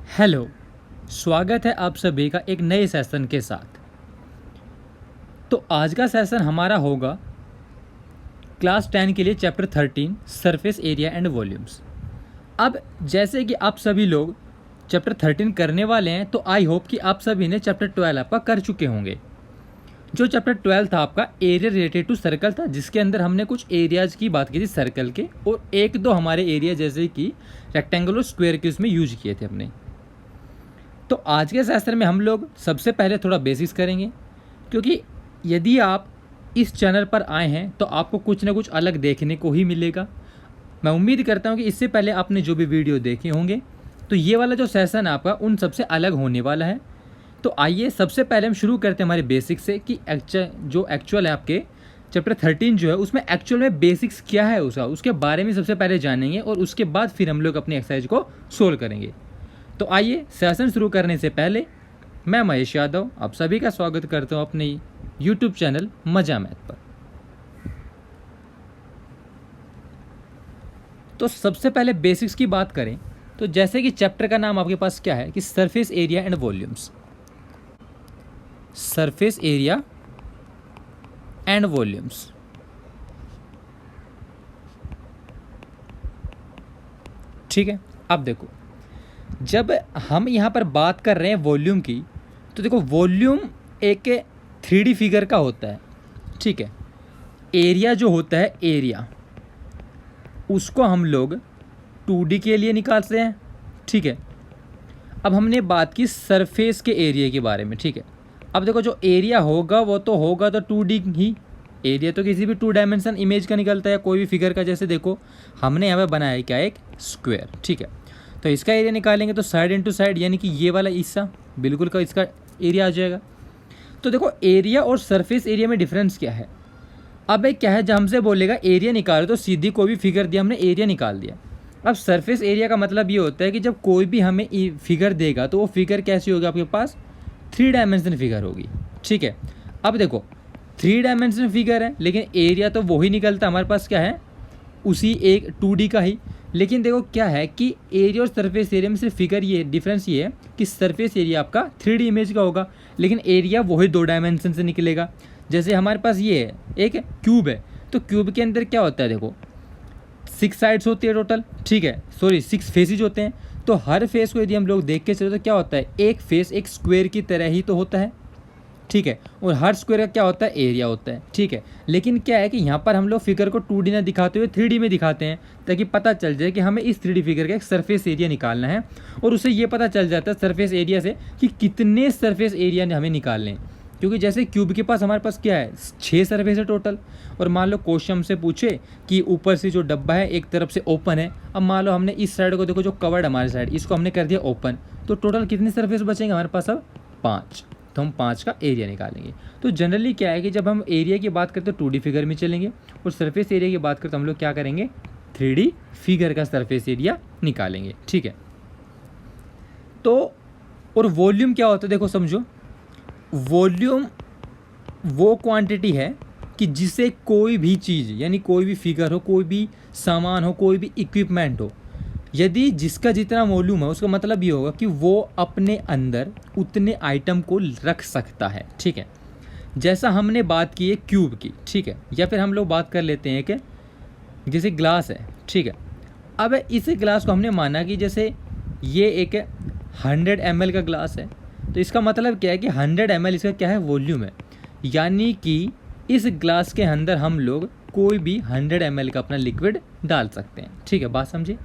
Hello. स्वागत है आप सभी का एक नए सेशन के साथ। तो आज का सेशन हमारा होगा क्लास 10 के लिए chapter 13 surface area and volumes. अब जैसे कि आप सभी लोग चैप्टर 13 करने वाले हैं, तो आई होप कि आप सभी ने चैप्टर 12 आपका कर चुके होंगे। जो चैप्टर 12 था आपका एरिया रिलेटेड टू सर्कल था, जिसके अंदर हमने कुछ एरियाज की बात की थी सर्कल के, और एक दो हमारे एरिया जैसे कि रेक्टेंगल और स्क्वायर के उसमें यूज किए थे हमने। तो आज के सेशन में हम लोग सबसे पहले थोड़ा बेसिक्स करेंगे, क्योंकि यदि आप इस चैनल पर आए हैं तो आपको कुछ ना कुछ अलग देखने को ही मिलेगा। मैं उम्मीद करता हूं कि इससे पहले आपने जो भी वीडियो देखे होंगे, तो ये वाला जो सेशन आपका उन सबसे अलग होने वाला है। तो आइए सबसे पहले हम शुरू करते हैं हमारे बेसिक्स से कि जो एक्चुअल है आपके चैप्टर 13 जो है उसमें एक्चुअल में बेसिक्स क्या है उसके बारे में सबसे पहले जानेंगे, और उसके बाद फिर हम लोग अपनी एक्सरसाइज को सोल्व करेंगे। तो आइए सेशन शुरू करने से पहले मैं महेश यादव आप सभी का स्वागत करता हूं अपने यूट्यूब चैनल मजा मैथ पर। तो सबसे पहले बेसिक्स की बात करें तो जैसे कि चैप्टर का नाम आपके पास क्या है कि surface area and volumes. Surface area and volumes, ठीक है। अब देखो, जब हम यहाँ पर बात कर रहे हैं वॉल्यूम की, तो देखो वॉल्यूम एक 3D फिगर का होता है, ठीक है। एरिया जो होता है एरिया, उसको हम लोग 2D के लिए निकालते हैं, ठीक है। अब हमने बात की सरफेस के एरिया के बारे में, ठीक है। अब देखो जो एरिया होगा वो तो होगा तो 2D ही। एरिया तो किसी भी 2 डायमेंशन इमेज का निकलता है, कोई भी फिगर का। जैसे देखो हमने यहाँ पर बनाया है क्या, एक स्क्वायर, ठीक है। तो इसका एरिया निकालेंगे तो साइड इंटू साइड, यानी कि ये वाला हिस्सा बिल्कुल का इसका एरिया आ जाएगा। तो देखो एरिया और सरफेस एरिया में डिफरेंस क्या है। अब एक क्या है, जब हमसे बोलेगा एरिया निकालो तो सीधी कोई भी फिगर दिया, हमने एरिया निकाल दिया। अब सरफेस एरिया का मतलब ये होता है कि जब कोई भी हमें फिगर देगा तो वो फिगर कैसी होगी, आपके पास 3 डायमेंशन फिगर होगी, ठीक है। अब देखो 3 डायमेंशन फिगर है, लेकिन एरिया तो वही निकलता हमारे पास क्या है, उसी एक 2D का ही। लेकिन देखो क्या है कि एरिया और सरफेस एरिया में सिर्फ फिगर ये डिफरेंस ये है कि सरफेस एरिया आपका 3D इमेज का होगा, लेकिन एरिया वही 2 डायमेंशन से निकलेगा। जैसे हमारे पास ये है एक क्यूब है, तो क्यूब के अंदर क्या होता है, देखो 6 साइड्स होती है टोटल, ठीक है। सॉरी 6 फेसेज होते हैं। तो हर फेस को यदि हम लोग देख के चले तो क्या होता है, एक फेस एक स्क्वायर की तरह ही तो होता है, ठीक है। और हर स्क्वायर का क्या होता है, एरिया होता है, ठीक है। लेकिन क्या है कि यहाँ पर हम लोग फिगर को 2D ना दिखाते हुए 3D में दिखाते हैं, ताकि पता चल जाए कि हमें इस 3D फिगर का एक सरफेस एरिया निकालना है। और उससे ये पता चल जाता है सरफेस एरिया से कि कितने सरफेस एरिया ने हमें निकालने हैं। क्योंकि जैसे क्यूब के पास हमारे पास क्या है, 6 सरफेस है टोटल। और मान लो क्वेश्चन हमसे पूछे कि ऊपर से जो डब्बा है एक तरफ से ओपन है, अब मान लो हमने इस साइड को देखो जो कवर्ड हमारे साइड, इसको हमने कर दिया ओपन, तो टोटल कितने सरफेस बचेंगे हमारे पास, अब 5। तो हम 5 का एरिया निकालेंगे। तो जनरली क्या है कि जब हम एरिया की बात करते हैं तो 2D फिगर में चलेंगे, और सरफेस एरिया की बात करते तो हम लोग क्या करेंगे, 3D फिगर का सरफेस एरिया निकालेंगे, ठीक है। तो और वॉल्यूम क्या होता है, देखो समझो, वॉल्यूम वो क्वांटिटी है कि जिसे कोई भी चीज़, यानी कोई भी फिगर हो, कोई भी सामान हो, कोई भी इक्विपमेंट हो, यदि जिसका जितना वॉल्यूम है उसका मतलब ये होगा कि वो अपने अंदर उतने आइटम को रख सकता है, ठीक है। जैसा हमने बात की है क्यूब की, ठीक है। या फिर हम लोग बात कर लेते हैं कि जैसे ग्लास है, ठीक है। अब इस ग्लास को हमने माना कि जैसे ये एक 100 ml का ग्लास है, तो इसका मतलब क्या है कि 100 ml इसका क्या है, वॉल्यूम है। यानी कि इस ग्लास के अंदर हम लोग कोई भी 100 ml का अपना लिक्विड डाल सकते हैं, ठीक है। बात समझे,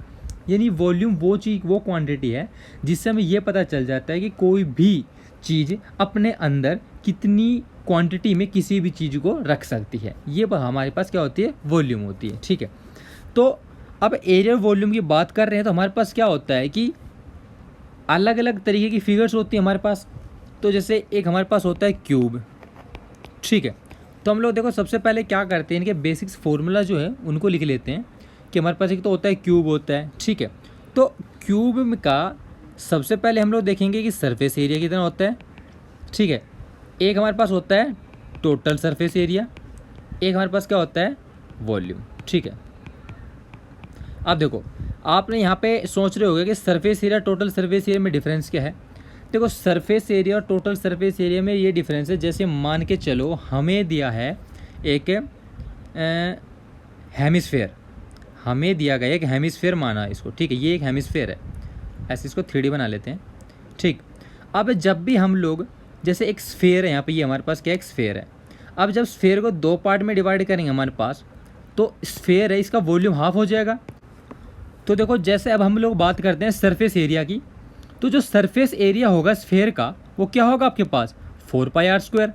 यानी वॉल्यूम वो चीज़, वो क्वांटिटी है जिससे हमें ये पता चल जाता है कि कोई भी चीज़ अपने अंदर कितनी क्वांटिटी में किसी भी चीज़ को रख सकती है। ये हमारे पास क्या होती है, वॉल्यूम होती है, ठीक है। तो अब एरिया वॉल्यूम की बात कर रहे हैं तो हमारे पास क्या होता है कि अलग अलग तरीके की फिगर्स होती है हमारे पास। तो जैसे एक हमारे पास होता है क्यूब, ठीक है। तो हम लोग देखो सबसे पहले क्या करते हैं, इनके बेसिक्स फॉर्मूला जो है उनको लिख लेते हैं कि हमारे पास एक तो होता है क्यूब होता है, ठीक है। तो क्यूब का सबसे पहले हम लोग देखेंगे कि सरफेस एरिया कितना होता है, ठीक है। एक हमारे पास होता है टोटल सरफेस एरिया, एक हमारे पास क्या होता है, वॉल्यूम, ठीक है। अब देखो आपने यहाँ पे सोच रहे होगे कि surface area total surface area में डिफरेंस क्या है। देखो सरफेस एरिया और टोटल सरफेस एरिया में ये डिफरेंस है, जैसे मान के चलो हमें दिया है एक हेमिस्फेयर, हमें दिया गया एक हेमिस्फेयर माना इसको, ठीक है, ये एक हेमिस्फेयर है, ऐसे इसको 3D बना लेते हैं, ठीक। अब जब भी हम लोग जैसे एक स्फेयर है यहाँ पे, ये हमारे पास क्या एक स्फेयर है, अब जब स्फेयर को 2 पार्ट में डिवाइड करेंगे हमारे पास, तो स्फेयर है इसका वॉल्यूम हाफ हो जाएगा। तो देखो जैसे अब हम लोग बात करते हैं सरफेस एरिया की, तो जो सरफेस एरिया होगा स्फेयर का वो क्या होगा आपके पास 4πr²,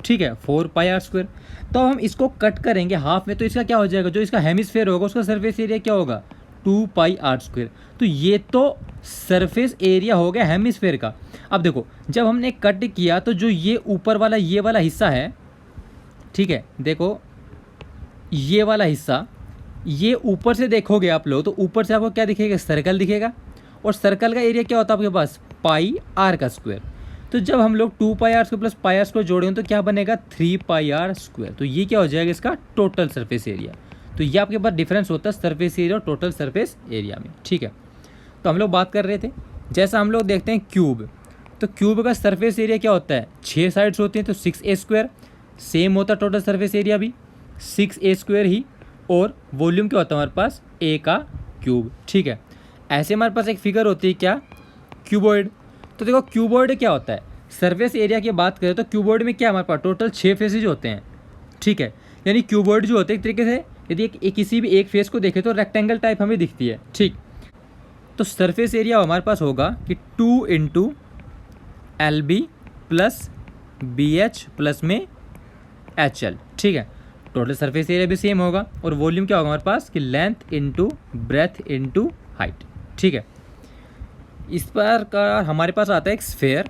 ठीक है, 4πr²। तो हम इसको कट करेंगे हाफ में, तो इसका क्या हो जाएगा, जो इसका हेमिस्फेयर होगा उसका सरफेस एरिया क्या होगा 2πr²। तो ये तो सरफेस एरिया हो गया हेमिस्फेयर का। अब देखो जब हमने कट किया तो जो ये ऊपर वाला ये वाला हिस्सा है, ठीक है, देखो ये वाला हिस्सा, ये ऊपर से देखोगे आप लोग तो ऊपर से आपको क्या दिखेगा, सर्कल दिखेगा, और सर्कल का एरिया क्या होता है आपके पास πr²। तो जब हम लोग 2πr² प्लस πr² जोड़ेंगे तो क्या बनेगा 3πr²। तो ये क्या हो जाएगा इसका टोटल सरफेस एरिया। तो ये आपके पास डिफरेंस होता है सरफेस एरिया और टोटल सरफेस एरिया में, ठीक है। तो हम लोग बात कर रहे थे, जैसा हम लोग देखते हैं क्यूब, तो क्यूब का सरफेस एरिया क्या होता है 6 साइड्स होती हैं, तो 6a², सेम होता है टोटल सरफेस एरिया भी 6a² ही, और वॉल्यूम क्या होता है हमारे पास a का क्यूब, ठीक है। ऐसे हमारे पास एक फिगर होती है क्या क्यूबॉइड। तो देखो क्यूबॉइड क्या होता है, सरफेस एरिया की बात करें तो क्यूबॉइड में क्या हमारे पास टोटल 6 फेसेज होते हैं, ठीक है। यानी क्यूबॉइड जो होते हैं एक तरीके से यदि किसी भी एक फेस को देखें तो रेक्टेंगल टाइप हमें दिखती है, ठीक। तो सरफेस एरिया हमारे पास होगा कि 2 × LB प्लस BH प्लस में HL, ठीक है। टोटल सरफेस एरिया भी सेम होगा, और वॉल्यूम क्या होगा हमारे पास कि length into breadth into height, ठीक है। इस पर का हमारे पास आता है एक स्फेयर,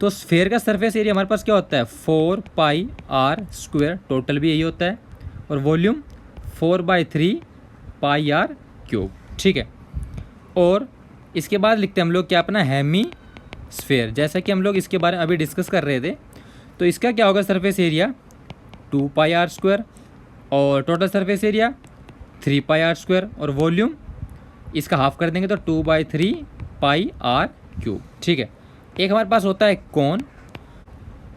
तो स्फेयर का सरफेस एरिया हमारे पास क्या होता है 4πr², टोटल भी यही होता है, और वॉल्यूम 4/3πr³, ठीक है। और इसके बाद लिखते हैं हम लोग क्या अपना हेमिस्फेयर, जैसा कि हम लोग इसके बारे में अभी डिस्कस कर रहे थे। तो इसका क्या होगा सरफेस एरिया 2πr², और टोटल सरफेस एरिया 3πr², और वॉल्यूम इसका हाफ कर देंगे तो 2/3πr³, ठीक है। एक हमारे पास होता है कोन,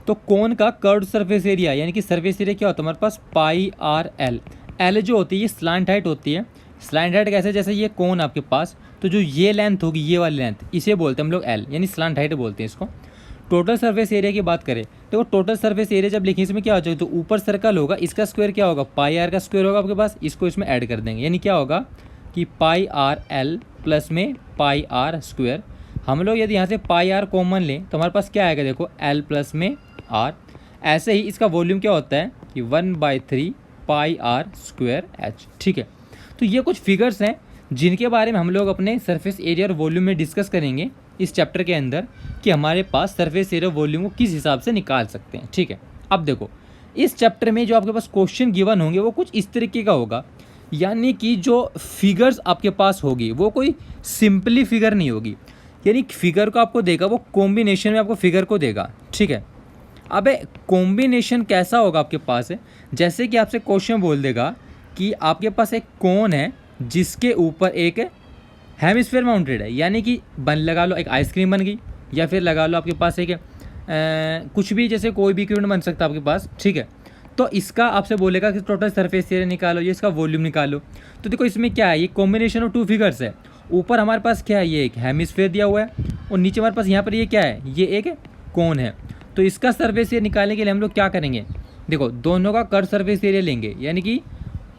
तो कोन का कर्व्ड सरफेस एरिया यानी कि सरफेस एरिया क्या होता है हमारे पास πrl। एल जो होती है ये स्लांट हाइट होती है। स्लांट हाइट कैसे, जैसे ये कोन आपके पास, तो जो ये लेंथ होगी ये वाली लेंथ, इसे बोलते हैं हम लोग एल, यानी स्लांट हाइट बोलते हैं इसको। टोटल सरफेस एरिया की बात करें तो टोटल सरफेस एरिया जब लिखें इसमें क्या हो जाएगा, तो ऊपर सर्कल होगा, इसका स्क्वायर क्या होगा πr का स्क्वायर होगा आपके पास, इसको इसमें ऐड कर देंगे, यानी क्या होगा कि πrl प्लस में πr²। हम लोग यदि यहाँ से πr कॉमन लें तो हमारे पास क्या आएगा, देखो l प्लस में r। ऐसे ही इसका वॉल्यूम क्या होता है कि 1/3πr²h, ठीक है। तो ये कुछ फिगर्स हैं जिनके बारे में हम लोग अपने सरफेस एरिया और वॉल्यूम में डिस्कस करेंगे इस चैप्टर के अंदर, कि हमारे पास सरफेस एरिया वॉल्यूम को किस हिसाब से निकाल सकते हैं, ठीक है। अब देखो इस चैप्टर में जो आपके पास क्वेश्चन गिवन होंगे वो कुछ इस तरीके का होगा, यानी कि जो फिगर्स आपके पास होगी वो कोई सिंपली फिगर नहीं होगी, यानी फिगर को आपको देगा वो कॉम्बिनेशन में आपको फिगर को देगा, ठीक है। अब कॉम्बिनेशन कैसा होगा आपके पास है, जैसे कि आपसे क्वेश्चन बोल देगा कि आपके पास एक कोन है जिसके ऊपर एक हेमिस्फीयर माउंटेड है, यानी कि बन लगा लो एक आइसक्रीम बन गई, या फिर लगा लो आपके पास एक कुछ भी, जैसे कोई भी इक्विपमेंट बन सकता है आपके पास, ठीक है। तो इसका आपसे बोलेगा कि टोटल सरफेस एरिया निकालो, ये इसका वॉल्यूम निकालो। तो देखो इसमें क्या है, ये कॉम्बिनेशन ऑफ 2 फिगर्स है। ऊपर हमारे पास क्या है, ये एक हेमिस्फीयर दिया हुआ है, और नीचे हमारे पास यहाँ पर ये क्या है, ये एक कोन है। तो इसका सरफेस एरिया निकालने के लिए हम लोग क्या करेंगे, देखो दोनों का कर्व सरफेस एरिया लेंगे, यानी कि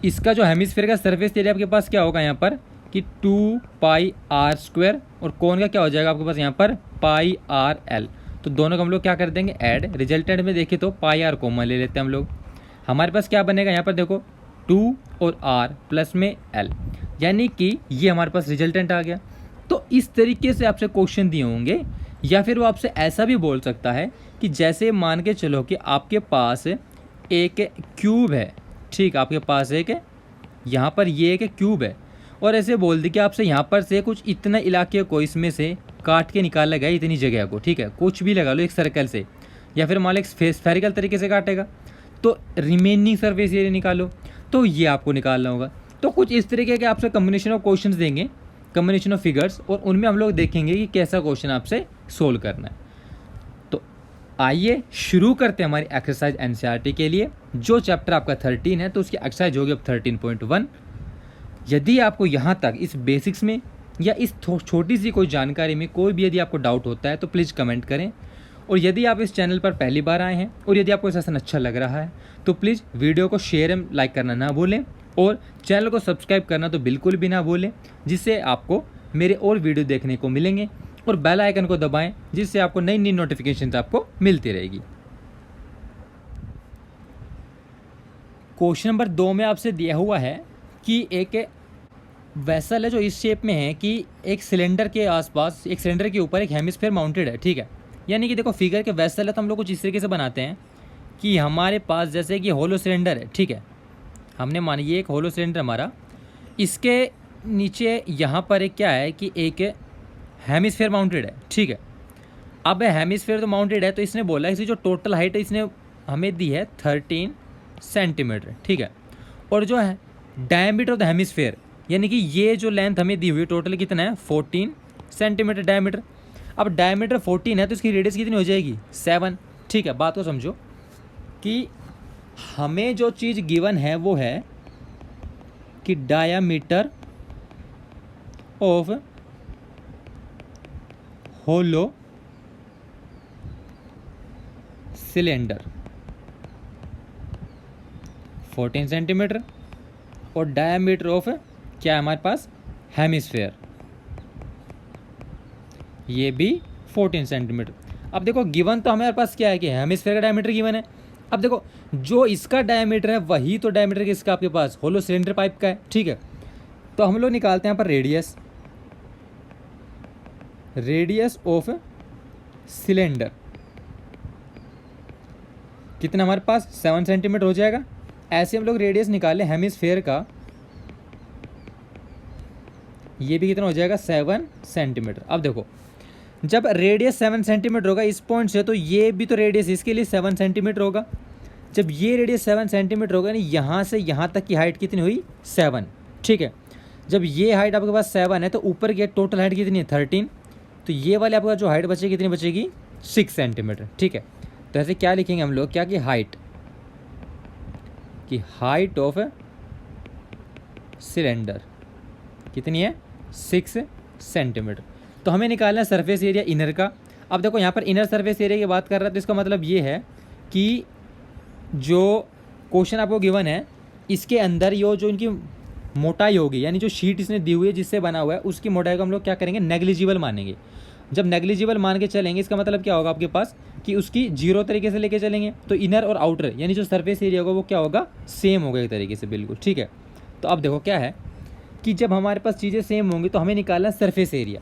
इसका जो हेमिस्फीयर का सरफेस एरिया आपके पास क्या होगा यहाँ पर कि 2πr², और कोन का क्या हो जाएगा आपके पास यहाँ पर πrl। तो दोनों को हम लोग क्या कर देंगे ऐड, रिजल्टेंट में देखें तो πr कॉमन ले लेते हैं हम लोग। हमारे पास क्या बनेगा यहाँ पर देखो 2 और r प्लस में l, यानी कि ये हमारे पास रिजल्टेंट आ गया। तो इस तरीके से आपसे क्वेश्चन दिए होंगे, या फिर वो आपसे ऐसा भी बोल सकता है कि जैसे मान के चलो कि आपके पास एक क्यूब है, ठीक, आपके पास एक यहाँ पर ये एक क्यूब है, और ऐसे बोल दी कि आपसे यहाँ पर से कुछ इतना इलाके को इसमें से काट के निकाला गया इतनी जगह को, ठीक है, कुछ भी लगा लो एक सर्कल से, या फिर मान लो एक स्फेरिकल तरीके से काटेगा, तो रिमेनिंग सरफेस एरिया निकालो। तो ये आपको निकालना होगा। तो कुछ इस तरीके के आपसे कम्बिनेशन ऑफ क्वेश्चंस देंगे, कम्बिनेशन ऑफ फिगर्स, और उनमें हम लोग देखेंगे कि कैसा क्वेश्चन आपसे सोल्व करना है। तो आइए शुरू करते हैं हमारी एक्सरसाइज एनसीईआरटी के लिए। जो चैप्टर आपका 13 है तो उसकी एक्सरसाइज होगी अब 13.1। यदि आपको यहाँ तक इस बेसिक्स में या इस छोटी सी कोई जानकारी में कोई भी यदि आपको डाउट होता है तो प्लीज़ कमेंट करें। और यदि आप इस चैनल पर पहली बार आए हैं और यदि आपको सेशन अच्छा लग रहा है तो प्लीज़ वीडियो को शेयर एंड लाइक करना ना भूलें, और चैनल को सब्सक्राइब करना तो बिल्कुल भी ना भूलें, जिससे आपको मेरे और वीडियो देखने को मिलेंगे। और बेल आइकन को दबाएं, जिससे आपको नई नई नोटिफिकेशन आपको मिलती रहेगी। क्वेश्चन नंबर 2 में आपसे दिया हुआ है कि एक वेसल है जो इस शेप में है कि एक सिलेंडर के आसपास, एक सिलेंडर के ऊपर एक हेमिस्फीयर माउंटेड है, ठीक है। यानी कि देखो फिगर के वेसल है तो हम लोग कुछ इस तरीके से बनाते हैं कि हमारे पास जैसे कि होलो सिलेंडर है, ठीक है। हमने मानी ये एक होलो सिलेंडर हमारा, इसके नीचे यहाँ पर एक क्या है कि एक हेमिस्फीयर माउंटेड है, ठीक है। अब हेमिस्फीयर तो माउंटेड है तो इसने बोला इसकी जो टोटल हाइट है इसने हमें दी है 13 सेंटीमीटर, ठीक है। और जो है डायमीटर ऑफ द हेमिस्फीयर, यानी कि ये जो लेंथ हमें दी हुई है टोटल कितना है 14 सेंटीमीटर डायमीटर। अब डायमीटर 14 है तो इसकी रेडियस कितनी हो जाएगी 7, ठीक है। बात को समझो कि हमें जो चीज़ गिवन है वो है कि diameter of hollow cylinder 14 centimetre और डायमीटर ऑफ क्या है हमारे पास हेमिस्फीयर, ये भी 14 सेंटीमीटर। अब देखो गिवन तो हमारे पास क्या है कि हेमिस्फीयर का डायमीटर गिवन है। अब देखो जो इसका डायमीटर है वही तो डायमीटर किसका आपके पास होलो सिलेंडर पाइप का है, ठीक है। तो हम लोग निकालते हैं यहाँ पर रेडियस ऑफ सिलेंडर कितना हमारे पास 7 सेंटीमीटर हो जाएगा। ऐसे हम लोग रेडियस निकाले हेमिस्फीयर का, ये भी कितना हो जाएगा 7 सेंटीमीटर। अब देखो जब रेडियस 7 सेंटीमीटर होगा इस पॉइंट से, तो ये भी तो रेडियस इसके लिए 7 सेंटीमीटर होगा। जब ये रेडियस 7 सेंटीमीटर होगा यानी यहाँ से यहाँ तक की हाइट कितनी हुई 7, ठीक है। जब ये हाइट आपके पास 7 है तो ऊपर की टोटल हाइट कितनी है 13, तो ये वाले आपका जो हाइट बचेगी कितनी बचेगी 6 सेंटीमीटर, ठीक है। तो ऐसे क्या लिखेंगे हम लोग क्या कि हाइट ऑफ सिलेंडर कितनी है 6 सेंटीमीटर। तो हमें निकालना है सरफेस एरिया इनर का। अब देखो यहाँ पर इनर सरफेस एरिया की बात कर रहा है तो इसका मतलब ये है कि जो क्वेश्चन आपको गिवन है इसके अंदर ये जो इनकी मोटाई होगी, यानी जो शीट इसने दी हुई है जिससे बना हुआ है उसकी मोटाई को हम लोग क्या करेंगे नेग्लिजिबल मानेंगे। जब नेग्लिजिबल मान के चलेंगे इसका मतलब क्या होगा आपके पास कि उसकी जीरो तरीके से लेके चलेंगे तो इनर और आउटर यानी जो सरफेस एरिया होगा वो क्या होगा सेम होगा एक तरीके से, बिल्कुल, ठीक है। तो अब देखो क्या है कि जब हमारे पास चीज़ें सेम होंगी तो हमें निकालना सरफेस एरिया।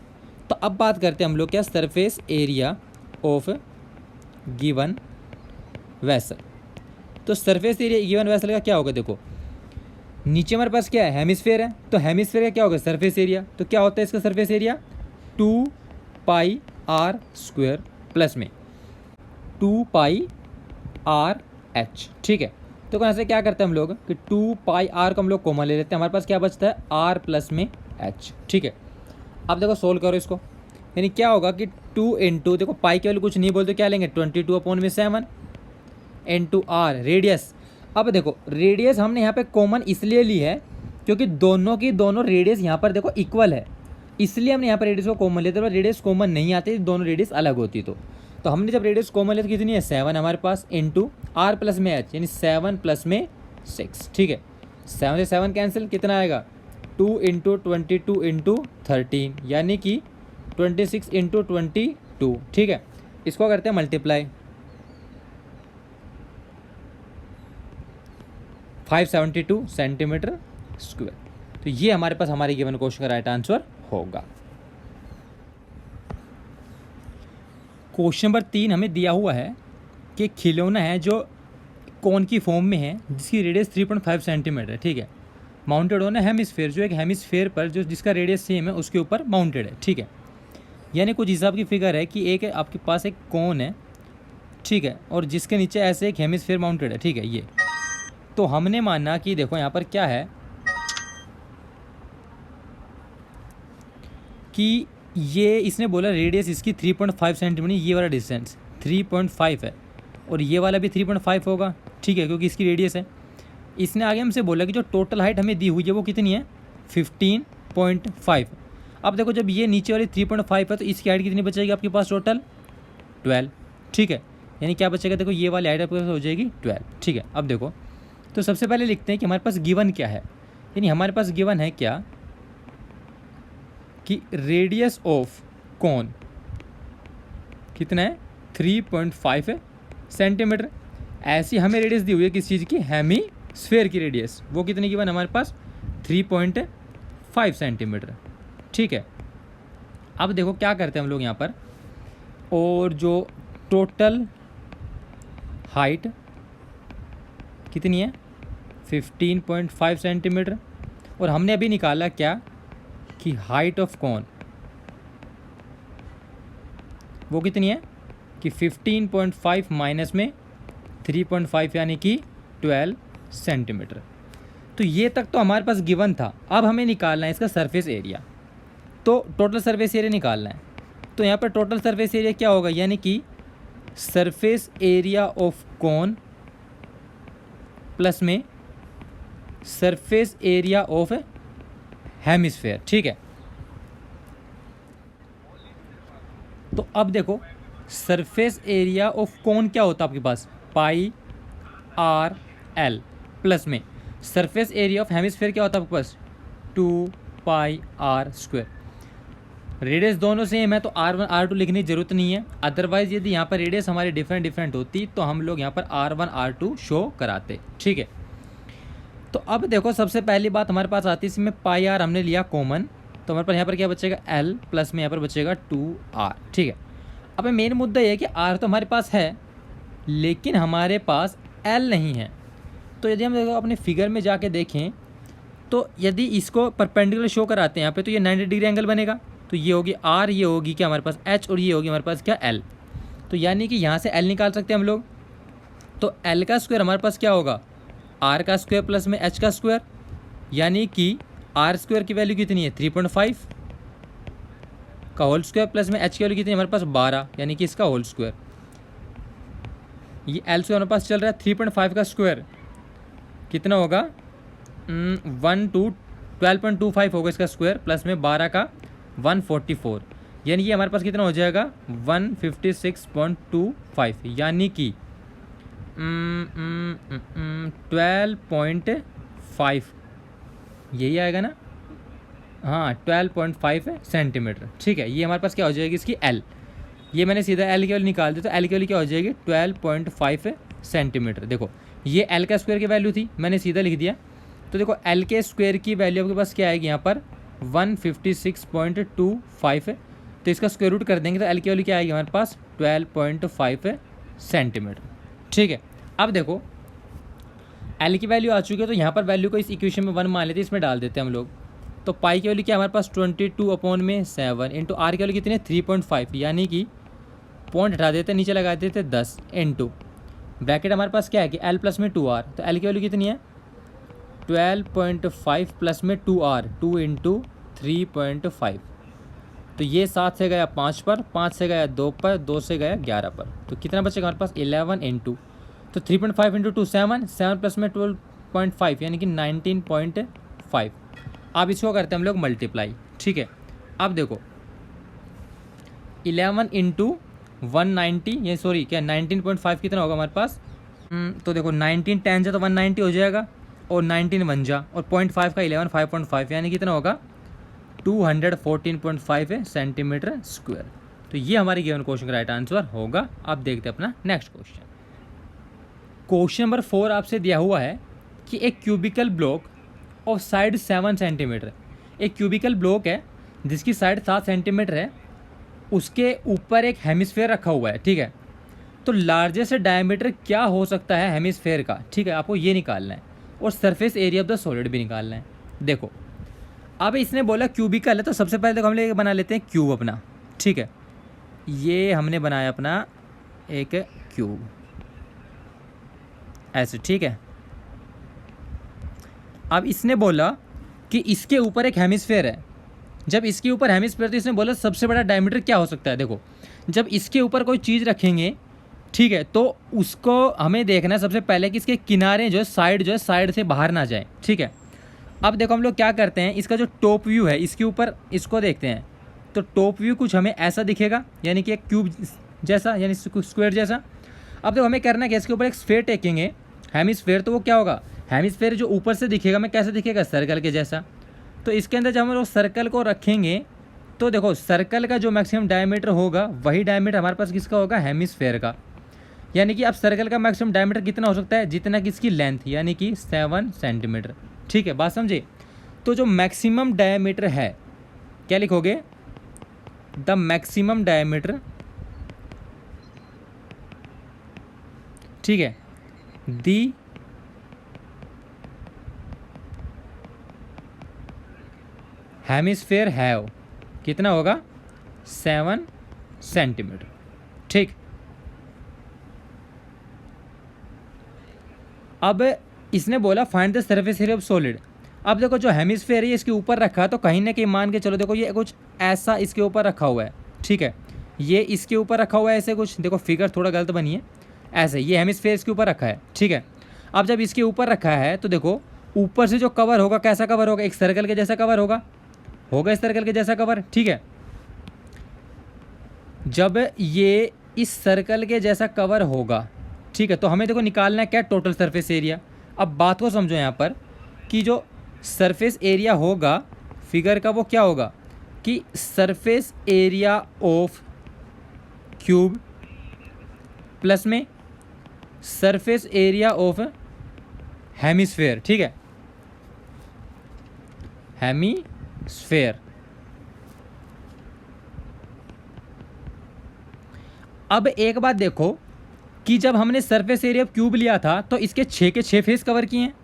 तो अब बात करते हैं हम लोग क्या surface area of given vessel. तो सरफेस एरिया गिवन वेसल का क्या होगा, देखो नीचे हमारे पास क्या है हेमिस्फीयर है, तो हेमिस्फीयर का क्या होगा सरफेस एरिया। तो क्या होता है इसका सरफेस एरिया 2πr² प्लस में 2πrh, ठीक है। तो यहाँ से क्या करते हैं हम लोग कि 2πr को हम लोग कॉमन ले लेते हैं, हमारे पास क्या बचता है r प्लस में h, ठीक है। अब देखो सोल्व करो इसको, यानी क्या होगा कि 2 इंटू देखो पाई के वैल्यू कुछ नहीं बोलते क्या लेंगे 22/7 इंटू r रेडियस। अब देखो रेडियस हमने यहाँ पे कॉमन इसलिए ली है क्योंकि दोनों की दोनों रेडियस यहाँ पर देखो इक्वल है, इसलिए हमने यहाँ पर रेडियस को कॉमन लेते हैं। रेडियस कॉमन नहीं आती दोनों रेडियस अलग होती तो हमने जब रेडियस कॉमन लेते कितनी है 7 हमारे पास इंटू r प्लस में h यानी 7 प्लस में 6, ठीक है। 7 से 7 कैंसिल कितना आएगा 2 इंटू 22 इंटू 13 यानी कि 26 इंटू 22, ठीक है। इसको करते हैं मल्टीप्लाई 572 सेंटीमीटर स्क्वायर। तो ये हमारे पास हमारे गिवन क्वेश्चन का राइट आंसर होगा। क्वेश्चन नंबर 3 हमें दिया हुआ है कि खिलौना है जो कोन की फॉर्म में है जिसकी रेडियस 3.5 सेंटीमीटर है, ठीक है। माउंटेड ऑन हेमिस्फीयर, जो एक हेमिस्फीयर पर जो जिसका रेडियस सेम है उसके ऊपर माउंटेड है, ठीक है। यानी कुछ हिसाब की फिगर है कि एक आपके पास एक कोन है, ठीक है, और जिसके नीचे ऐसे एक हेमिस्फीयर माउंटेड है, ठीक है। ये तो हमने माना कि देखो यहाँ पर क्या है कि ये इसने बोला रेडियस इसकी 3.5 सेंटीमीटर, ये वाला डिस्टेंस 3.5 है और ये वाला भी 3.5 होगा, ठीक है, क्योंकि इसकी रेडियस है। इसने आगे हमसे बोला कि जो टोटल हाइट हमें दी हुई है वो कितनी है, 15.5। अब देखो जब ये नीचे वाली 3.5 है तो इसकी हाइट कितनी बचेगी आपके पास, टोटल 12, ठीक है। यानी क्या बचेगा, देखो ये वाली हाइट आपके पास हो जाएगी 12, ठीक है। अब देखो तो सबसे पहले लिखते हैं कि हमारे पास गिवन क्या है, यानी हमारे पास गिवन है क्या कि रेडियस ऑफ कोन कितना है, 3.5 सेंटीमीटर। ऐसी हमें रेडियस दी हुई है किस चीज़ की, हेमीस्फेयर की रेडियस, वो कितनी गिवन हमारे पास 3.5 सेंटीमीटर, ठीक है। अब देखो क्या करते हैं हम लोग यहाँ पर, और जो टोटल हाइट कितनी है 15.5 सेंटीमीटर, और हमने अभी निकाला क्या कि हाइट ऑफ कोन वो कितनी है कि 15.5 माइनस में 3.5 यानी कि 12 सेंटीमीटर। तो ये तक तो हमारे पास गिवन था। अब हमें निकालना है इसका सरफेस एरिया, तो टोटल सरफेस एरिया निकालना है। तो यहाँ पर टोटल सरफेस एरिया क्या होगा, यानी कि surface area of cone plus में सरफेस एरिया ऑफ हेमिस्फेयर, ठीक है। तो अब देखो सरफेस एरिया ऑफ कोन क्या होता है आपके पास, पाई आर एल, प्लस में सरफेस एरिया ऑफ हेमिस्फेयर क्या होता है आपके पास, 2 पाई आर स्क्वायर। रेडियस दोनों सेम है तो R1 R2 लिखने की जरूरत नहीं है, अदरवाइज यदि यहाँ पर रेडियस हमारी डिफरेंट होती तो हम लोग यहाँ पर R1 R2 शो कराते, ठीक है। तो अब देखो सबसे पहली बात हमारे पास आती है, इसमें पाई आर हमने लिया कॉमन, तो हमारे पास यहाँ पर क्या बचेगा L, प्लस में यहाँ पर बचेगा 2R, ठीक है। अब मेन मुद्दा ये है कि R तो हमारे पास है लेकिन हमारे पास L नहीं है। तो यदि हम देखो अपने फिगर में जाके देखें तो यदि इसको परपेंडिकुलर शो कराते हैं यहाँ पे तो ये 90 डिग्री एंगल बनेगा, तो ये होगी R, ये होगी क्या हमारे पास H, और ये होगी हमारे पास क्या L। तो यानी कि यहाँ से L निकाल सकते हैं हम लोग, तो L का स्क्वायर हमारे पास क्या होगा, R का स्क्वायर प्लस में H का स्क्वायर, यानी कि R स्क्वायर की वैल्यू कितनी है 3.5 का होल स्क्वायर, प्लस में H की वैल्यू कितनी है हमारे पास 12, यानी कि इसका होल स्क्वायर। ये L स्क्वायर हमारे पास चल रहा है 3.5 का स्क्वायर कितना होगा 12.25 होगा इसका स्क्वायर, प्लस में 12 का 144, यानी कि हमारे पास कितना हो जाएगा 156.25, यानी कि 12.5 यही आएगा ना, हाँ 12.5 सेंटीमीटर, ठीक है। ये हमारे पास क्या हो जाएगी इसकी L, ये मैंने सीधा L की वैल्यू निकाल दी, तो L की वैल्यू क्या हो जाएगी 12.5 सेंटीमीटर। देखो ये L का स्क्वायर की वैल्यू थी, मैंने सीधा लिख दिया। तो देखो L के स्क्वायर की वैल्यू आपके पास क्या आएगी यहाँ पर 156.25 है, तो इसका स्क्वायर रूट कर देंगे तो L की वैल्यू क्या आएगी हमारे पास 12.5 सेंटीमीटर, ठीक है। अब देखो L की वैल्यू आ चुकी है, तो यहाँ पर वैल्यू को इस इक्वेशन में 1 मान लेते हैं, इसमें डाल देते हैं हम लोग। तो पाई की वैल्यू क्या हमारे पास 22/7 इंटू R की वैल्यू कितनी है 3.5, यानी कि पॉइंट हटा देते हैं, नीचे लगा देते 10 इंटू ब्रैकेट हमारे पास क्या है कि L प्लस में 2R, तो L की वैल्यू कितनी है 12.5 प्लस में 2R, 2 इंटू 3.5, तो ये 7 से गया 5 पर, 5 से गया 2 पर, 2 से गया 11 पर, तो कितना बचेगा हमारे पास 11 इंटू, तो 3.5 इंटू 2 7, 7 प्लस में 12.5 यानी कि 19.5। अब इसको करते हैं हम लोग मल्टीप्लाई, ठीक है। अब देखो 11 इंटू 190, ये सॉरी क्या 19.5 कितना होगा हमारे पास, तो देखो 19 10 जा तो 190 हो जाएगा, और 19 1 जा, और 0.5 का 11 5.5, यानी कितना होगा 214.5 सेंटीमीटर स्क्वायर। तो ये हमारी गिवन क्वेश्चन का राइट आंसर होगा। अब देखते हैं अपना नेक्स्ट क्वेश्चन। क्वेश्चन नंबर 4 आपसे दिया हुआ है कि एक cubical block of side 7 centimetre, एक क्यूबिकल ब्लॉक है जिसकी साइड 7 सेंटीमीटर है, उसके ऊपर एक हेमिस्फेयर रखा हुआ है, ठीक है। तो लार्जेस्ट डायमीटर क्या हो सकता है हेमिस्फेयर का, ठीक है, आपको ये निकालना है, और surface area of the solid भी निकालना है। देखो अब इसने बोला क्यूबिकल है, तो सबसे पहले तो हम लोग बना लेते हैं क्यूब अपना, ठीक है। ये हमने बनाया अपना एक क्यूब ऐसे, ठीक है। अब इसने बोला कि इसके ऊपर एक हेमिस्फेयर है, जब इसके ऊपर हेमिस्फीयर, तो इसने बोला सबसे बड़ा डायमीटर क्या हो सकता है। देखो जब इसके ऊपर कोई चीज़ रखेंगे, ठीक है, तो उसको हमें देखना है सबसे पहले कि इसके किनारे जो है साइड से बाहर ना जाए, ठीक है। अब देखो हम लोग क्या करते हैं, इसका जो टॉप व्यू है इसके ऊपर इसको देखते हैं, तो टॉप व्यू कुछ हमें ऐसा दिखेगा, यानी कि एक क्यूब जैसा, यानी स्क्वायर जैसा। अब देखो हमें करना है कि इसके ऊपर एक स्फीयर टेकेंगे, हेमिस्फीयर, तो वो क्या होगा, हेमिस्फीयर जो ऊपर से दिखेगा हमें कैसे दिखेगा, सर्कल के जैसा। तो इसके अंदर जब हम लोग सर्कल को रखेंगे, तो देखो सर्कल का जो मैक्सिमम डायमीटर होगा वही डायमीटर हमारे पास किसका होगा, हेमिस्फीयर का। यानी कि अब सर्कल का मैक्सिमम डायमीटर कितना हो सकता है, जितना कि इसकी लेंथ, यानी कि 7 सेंटीमीटर। ठीक है, बात समझे। तो जो मैक्सिमम डायमीटर है, क्या लिखोगे, द मैक्सिमम डायमीटर, ठीक है, दी हेमिस्फीयर हैव, कितना होगा, 7 सेंटीमीटर। ठीक, अब इसने बोला find the surface area of solid. अब देखो जो हेमिस्फीयर है इसके ऊपर रखा है, तो कहीं ना कहीं मान के चलो, देखो ये कुछ ऐसा इसके ऊपर रखा हुआ है, ठीक है, ये इसके ऊपर रखा हुआ है ऐसे कुछ, देखो फिगर थोड़ा गलत बनी है, ऐसे ये हेमिस्फीयर इसके ऊपर रखा है, ठीक है। अब जब इसके ऊपर रखा है तो देखो ऊपर से जो कवर होगा कैसा कवर होगा, एक सर्कल के जैसा कवर होगा इस सर्कल के जैसा कवर, ठीक है। जब ये इस सर्कल के जैसा कवर होगा, ठीक है, तो हमें देखो निकालना है क्या, टोटल सरफेस एरिया। अब बात को समझो यहाँ पर कि जो सरफेस एरिया होगा फिगर का, वो क्या होगा कि surface area of cube plus में सरफेस एरिया ऑफ हेमिस्फीयर, ठीक है, हेमिस्फीयर। अब एक बात देखो कि जब हमने सरफेस एरिया ऑफ क्यूब लिया था तो इसके 6 के 6 फेस कवर किए हैं।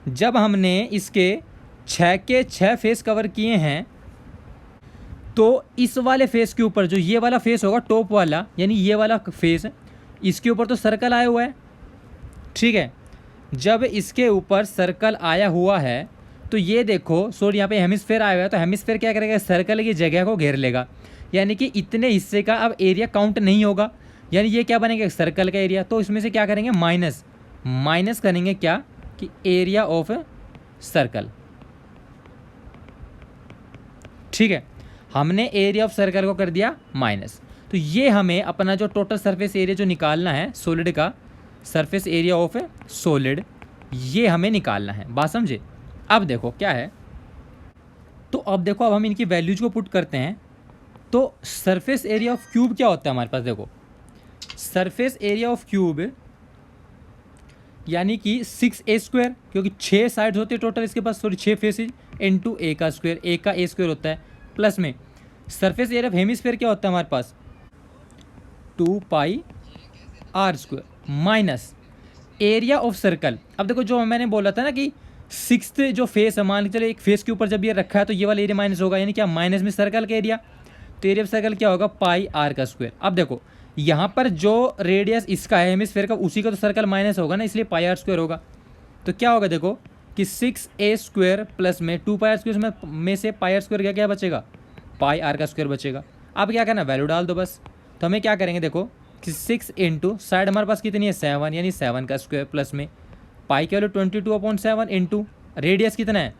जब हमने इसके 6 के 6 फेस कवर किए हैं, तो इस वाले फेस के ऊपर जो ये वाला फेस होगा टॉप वाला, यानी ये वाला फेस, इसके ऊपर तो सर्कल आया हुआ है, ठीक है। जब इसके ऊपर सर्कल आया हुआ है तो ये देखो, सॉरी यहाँ पे हेमिस्फीयर आया हुआ है, तो हेमिस्फीयर क्या करेगा, सर्कल की जगह को घेर लेगा, यानी कि इतने हिस्से का अब एरिया काउंट नहीं होगा, यानी ये क्या बनेगा, सर्कल का एरिया। तो इसमें से क्या करेंगे, माइनस करेंगे क्या, कि एरिया ऑफ सर्कल, ठीक है। हमने एरिया ऑफ सर्कल को कर दिया माइनस। तो ये हमें अपना जो टोटल सरफेस एरिया जो निकालना है सॉलिड का, सरफेस एरिया ऑफ सॉलिड, ये हमें निकालना है, बात समझे। अब देखो क्या है, तो अब देखो अब हम इनकी वैल्यूज को पुट करते हैं। तो सरफेस एरिया ऑफ क्यूब क्या होता है हमारे पास, देखो सरफेस एरिया ऑफ क्यूब यानी कि 6a², क्योंकि 6 साइड्स होते हैं टोटल इसके पास, सॉरी 6 फेसेज, इनटू a का स्क्वायर, a का a² होता है, प्लस में सरफेस एरिया ऑफ हेमिस्फीयर क्या होता है हमारे पास, 2πr² minus area of circle. अब देखो जो मैंने बोला था ना कि 6th जो फेस है, मान के चलो एक फेस के ऊपर जब ये रखा है तो ये वाला एरिया माइनस होगा, यानी क्या, माइनस में सर्कल का एरिया, तो एरिया ऑफ सर्कल क्या होगा, πr²। अब देखो यहाँ पर जो रेडियस इसका है हेमिस्फीयर का, उसी का तो सर्कल माइनस होगा ना, इसलिए πr² होगा। तो क्या होगा देखो कि 6a² प्लस में 2πr² में से πr² क्या क्या बचेगा, πr² बचेगा। अब क्या करना, वैल्यू डाल दो बस। तो हमें क्या करेंगे, देखो कि 6 इंटू साइड हमारे पास कितनी है 7, यानी 7 का स्क्वायर, प्लस में पाई की वैल्यू 22/7 इंटू रेडियस कितना है,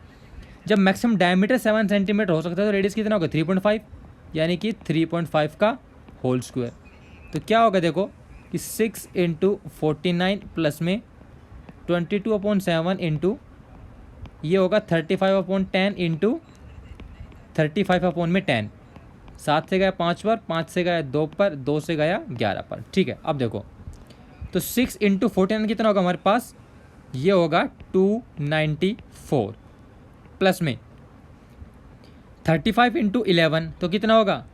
जब मैक्सिमम डायमीटर 7 सेंटीमीटर हो सकता है तो रेडियस कितना होगा 3.5, यानी कि 3.5 का होल स्क्वायर। तो क्या होगा देखो कि 6 इंटू 49 प्लस में 22/7 इंटू ये होगा 35/10 इंटू 35/10, 7 से गया 5 पर, 5 से गया 2 पर, 2 से गया 11 पर, ठीक है। अब देखो तो 6 इंटू 49 कितना होगा हमारे पास, ये होगा 294, प्लस में 35 इंटू 11 तो कितना होगा,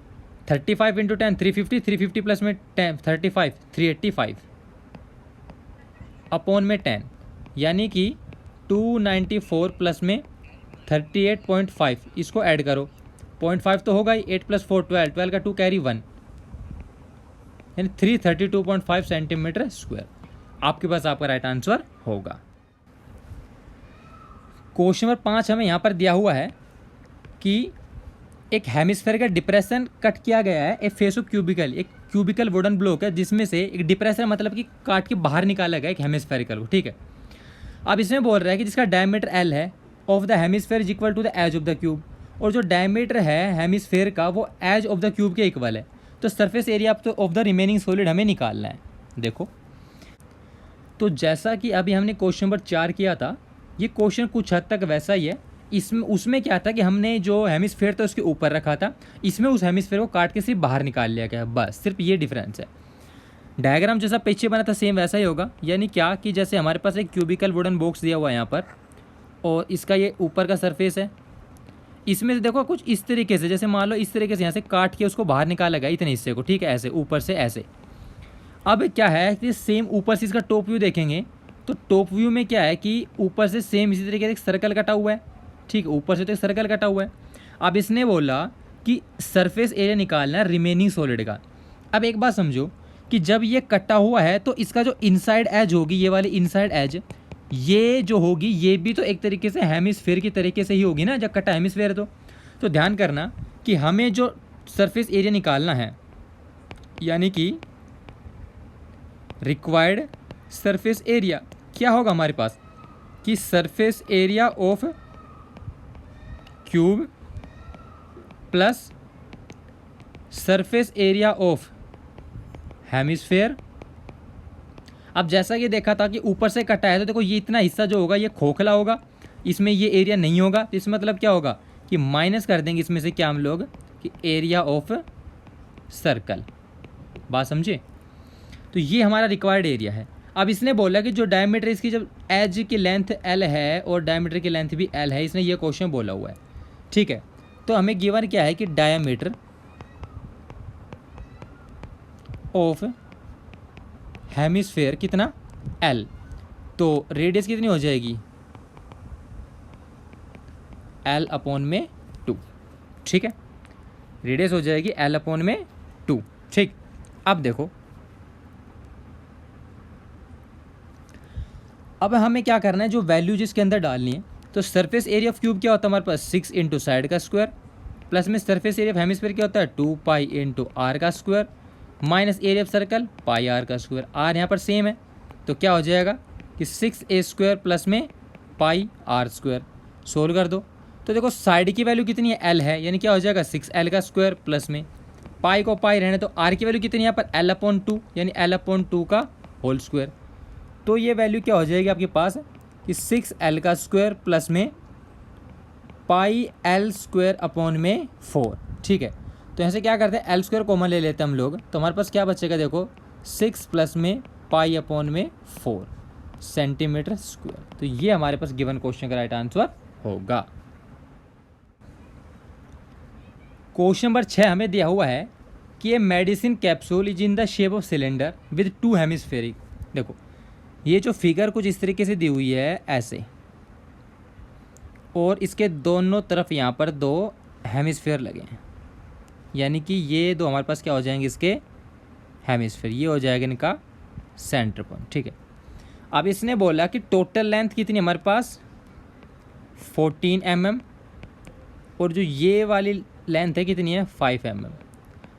35 इंटू 10 350, 350 प्लस में 10 35 385 अपॉन में 10, यानी कि 294 प्लस में 38.5, इसको ऐड करो, 0.5 तो होगा ही, 8 + 4 12, 12 का 2 कैरी 1, यानी 332.5 सेंटीमीटर स्क्वायर। आपके पास आपका राइट आंसर होगा। क्वेश्चन नंबर 5 हमें यहाँ पर दिया हुआ है कि एक हेमिस्फेयर का डिप्रेशन कट किया गया है, एक फेस ऑफ क्यूबिकल, एक क्यूबिकल वुडन ब्लॉक है जिसमें से एक डिप्रेशन मतलब कि काट के बाहर निकाला गया एक हेमिस्फेरिकल को, ठीक है। अब इसमें बोल रहा है कि जिसका डायमीटर एल है of the hemisphere is equal to the edge of the cube, और जो डायमीटर है हेमिस्फेयर का वो एज ऑफ द क्यूब के इक्वल है। तो surface area of the remaining solid हमें निकालना है। देखो, तो जैसा कि अभी हमने क्वेश्चन नंबर 4 किया था, ये क्वेश्चन कुछ हद तक वैसा ही है। इसमें उसमें क्या था कि हमने जो हेमिस्फेयर था उसके ऊपर रखा था, इसमें उस हेमिस्फेयर को काट के सिर्फ बाहर निकाल लिया गया, बस सिर्फ ये डिफरेंस है। डायग्राम जैसा पीछे बना था सेम वैसा ही होगा, यानी क्या कि जैसे हमारे पास एक क्यूबिकल वुडन बॉक्स दिया हुआ है यहाँ पर, और इसका ये ऊपर का सरफेस है। इसमें से देखो कुछ इस तरीके से, जैसे मान लो इस तरीके से यहाँ से काट के उसको बाहर निकाला गया इतने हिस्से को, ठीक है, ऐसे ऊपर से ऐसे। अब क्या है कि सेम ऊपर से इसका टॉप व्यू देखेंगे तो टॉप व्यू में क्या है कि ऊपर से सेम इसी तरीके से एक सर्कल कटा हुआ है, ठीक है, ऊपर से तो एक सर्कल कटा हुआ है। अब इसने बोला कि सरफेस एरिया निकालना है रिमेनिंग सॉलिड का। अब एक बात समझो कि जब ये कटा हुआ है तो इसका जो इनसाइड एज होगी, ये वाली इनसाइड एज, ये जो होगी ये भी तो एक तरीके से हेमिस्फेयर की तरीके से ही होगी ना, जब कटा हेमिस्फेयर है तो ध्यान करना कि हमें जो सरफेस एरिया निकालना है, यानी कि रिक्वायर्ड सरफेस एरिया क्या होगा हमारे पास कि surface area of cube plus surface area of hemisphere. अब जैसा कि देखा था कि ऊपर से कटा है तो देखो ये इतना हिस्सा जो होगा ये खोखला होगा, इसमें ये एरिया नहीं होगा, तो इसमें मतलब क्या होगा कि माइनस कर देंगे इसमें से क्या हम लोग कि एरिया ऑफ सर्कल। बात समझे? तो ये हमारा रिक्वायर्ड एरिया है। अब इसने बोला कि जो डायमीटर इसकी जब एज की लेंथ एल है और डायमीटर की लेंथ भी एल है, इसने ये क्वेश्चन बोला हुआ है, ठीक है। तो हमें गिवन क्या है कि डायमीटर ऑफ हेमिस्फेयर कितना एल, तो रेडियस कितनी हो जाएगी एल अपॉन में 2, ठीक है, रेडियस हो जाएगी एल अपॉन में 2, ठीक। अब देखो, अब हमें क्या करना है, जो वैल्यू जिसके अंदर डालनी है, तो सरफेस एरिया ऑफ क्यूब क्या होता है हमारे पास 6 इंटू साइड का स्क्वायर, प्लस में सरफेस एरिया ऑफ हेमिस्फीयर क्या होता है 2 पाई इंटू आर का square, minus area of circle pi r का स्क्वायर। आर यहाँ पर सेम है तो क्या हो जाएगा कि 6a स्क्वायर प्लस में पाई आर स्क्वायर। सोल्व कर दो तो देखो साइड की वैल्यू कितनी है एल है, यानी क्या हो जाएगा 6l का स्क्वायर प्लस में पाई को पाई रहने, तो आर की वैल्यू कितनी है यहाँ पर एल अपॉन 2, यानी एल अपॉन 2 का होल स्क्वायर। तो ये वैल्यू क्या हो जाएगी आपके पास कि 6l का स्क्वायर प्लस में पाई एल स्क्वायर अपॉन में 4, ठीक है। तो यहाँ से क्या करते हैं एल स्क्वायर कॉमन ले लेते हैं हम लोग, तो हमारे पास क्या बचेगा देखो 6 प्लस में पाई अपॉन में 4 सेंटीमीटर स्क्वायर। तो ये हमारे पास गिवन क्वेश्चन का राइट आंसर होगा। क्वेश्चन नंबर 6 हमें दिया हुआ है कि a medicine capsule is in the shape of cylinder with 2 hemispheric. देखो ये जो फिगर कुछ इस तरीके से दी हुई है ऐसे, और इसके दोनों तरफ यहाँ पर 2 हेमिस्फेयर लगे हैं, यानी कि ये 2 हमारे पास क्या हो जाएंगे इसके हेमिस्फेयर, ये हो जाएगा इनका सेंटर पॉइंट, ठीक है। अब इसने बोला कि टोटल लेंथ कितनी हमारे पास 14 mm, और जो ये वाली लेंथ है कितनी है 5 mm।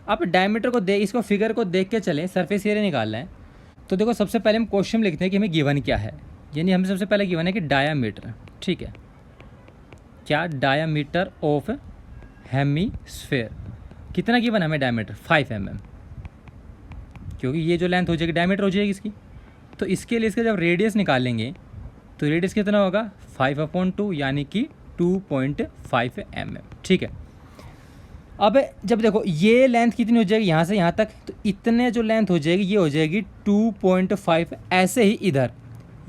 अब डायमीटर को इसको फिगर को देख के चलें, सरफेस एरिया निकालना है। तो देखो सबसे पहले हम क्वेश्चन लिखते हैं कि हमें गिवन क्या है, यानी हमें सबसे पहले गिवन है कि डायामीटर, ठीक है, क्या डायामीटर ऑफ हेमिस्फेयर कितना गिवन हमें डायमीटर 5 mm, क्योंकि ये जो लेंथ हो जाएगी डायमीटर हो जाएगी इसकी। तो इसके लिए इसका जब रेडियस निकालेंगे तो रेडियस कितना होगा 5/2, यानी कि 2.5 mm, ठीक है। अब जब देखो ये लेंथ कितनी हो जाएगी यहाँ से यहाँ तक, तो इतने जो लेंथ हो जाएगी ये हो जाएगी 2.5, ऐसे ही इधर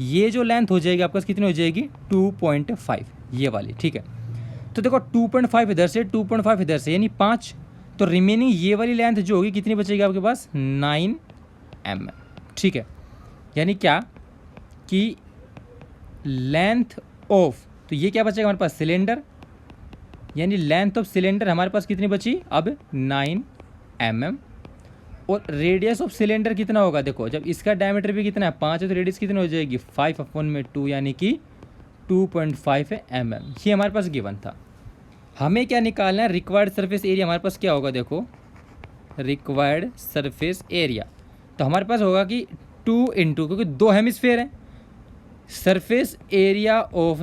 ये जो लेंथ हो जाएगी आपके पास कितनी हो जाएगी 2.5 ये वाली, ठीक है। तो देखो 2.5 इधर से 2.5 इधर से, यानी 5, तो रिमेनिंग ये वाली लेंथ जो होगी कितनी बचेगी आपके पास 9 mm, ठीक है। यानी क्या कि लेंथ ऑफ, तो ये क्या बचेगा हमारे पास सिलेंडर, यानी लेंथ ऑफ सिलेंडर हमारे पास कितनी बची अब 9 mm, और रेडियस ऑफ सिलेंडर कितना होगा देखो, जब इसका डायमीटर भी कितना है 5 है तो रेडियस कितनी हो जाएगी 5/2, यानी कि 2.5 mm। ये हमारे पास गिवन था। हमें क्या निकालना है, रिक्वायर्ड सरफेस एरिया हमारे पास क्या होगा, देखो रिक्वायर्ड सरफेस एरिया, तो हमारे पास होगा कि 2 क्योंकि 2 हेमिस्फेयर है, surface area of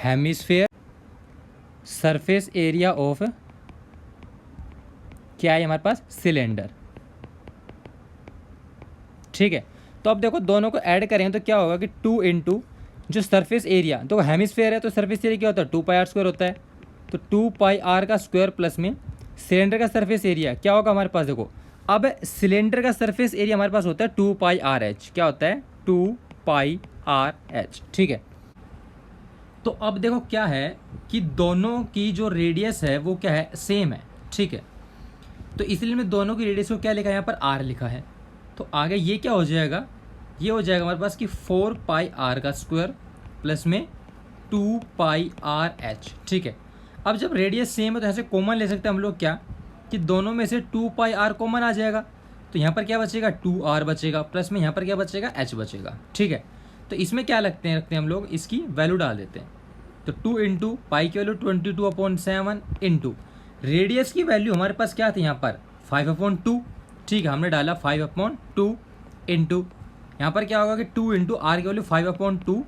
hemisphere, surface area of क्या है हमारे पास, सिलेंडर। ठीक है, तो अब देखो दोनों को ऐड करेंगे तो क्या होगा कि 2 जो सरफेस एरिया, तो हेमिस्फेयर है तो सरफेस एरिया क्या होता है, 2πr² होता है, तो 2πr का स्क्वायर प्लस में सिलेंडर का सरफेस एरिया क्या होगा हमारे पास, देखो अब सिलेंडर का सरफेस एरिया हमारे पास होता है 2πrh, क्या होता है 2πrh। ठीक है, तो अब देखो क्या है कि दोनों की जो रेडियस है वो क्या है, सेम है। ठीक है, तो इसलिए मैं दोनों की रेडियस को क्या लिखा है, यहाँ पर r लिखा है, तो आगे ये क्या हो जाएगा, ये हो जाएगा हमारे पास कि 4πr का स्क्वायर प्लस में 2πrh। ठीक है, अब जब रेडियस सेम है तो ऐसे कॉमन ले सकते हैं हम लोग क्या, कि दोनों में से 2πr कॉमन आ जाएगा, तो यहाँ पर क्या बचेगा 2r बचेगा, प्लस में यहाँ पर क्या बचेगा h बचेगा। ठीक है, तो इसमें क्या रखते हैं हम लोग, इसकी वैल्यू डाल देते हैं, तो 2 इंटू पाई की वैल्यू 22/7 इंटू रेडियस की वैल्यू हमारे पास क्या थी यहाँ पर 5/2। ठीक है, हमने डाला 5/2 इंटू यहाँ पर क्या होगा कि 2 इंटू आर की वैल्यू 5/2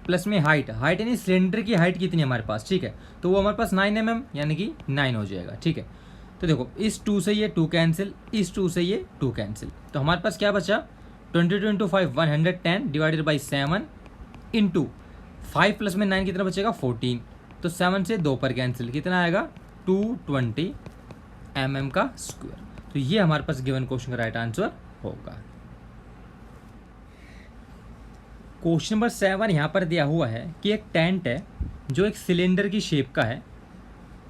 प्लस में हाइट यानी सिलेंडर की हाइट कितनी है हमारे पास। ठीक है, तो वो हमारे पास 9 mm यानी कि 9 हो जाएगा। ठीक है, तो देखो इस 2 से ये 2 कैंसिल, इस 2 से ये 2 कैंसिल, तो हमारे पास क्या बचा 22 into 5 110 divided by 7 into 5 plus में 9 कितना बचेगा 14, तो 7 से 2 पर कैंसिल, कितना आएगा 220 mm का स्क्वायर। तो ये हमारे पास गिवन क्वेश्चन का राइट आंसर होगा। क्वेश्चन नंबर 7 यहाँ पर दिया हुआ है कि एक टेंट है जो एक सिलेंडर की शेप का है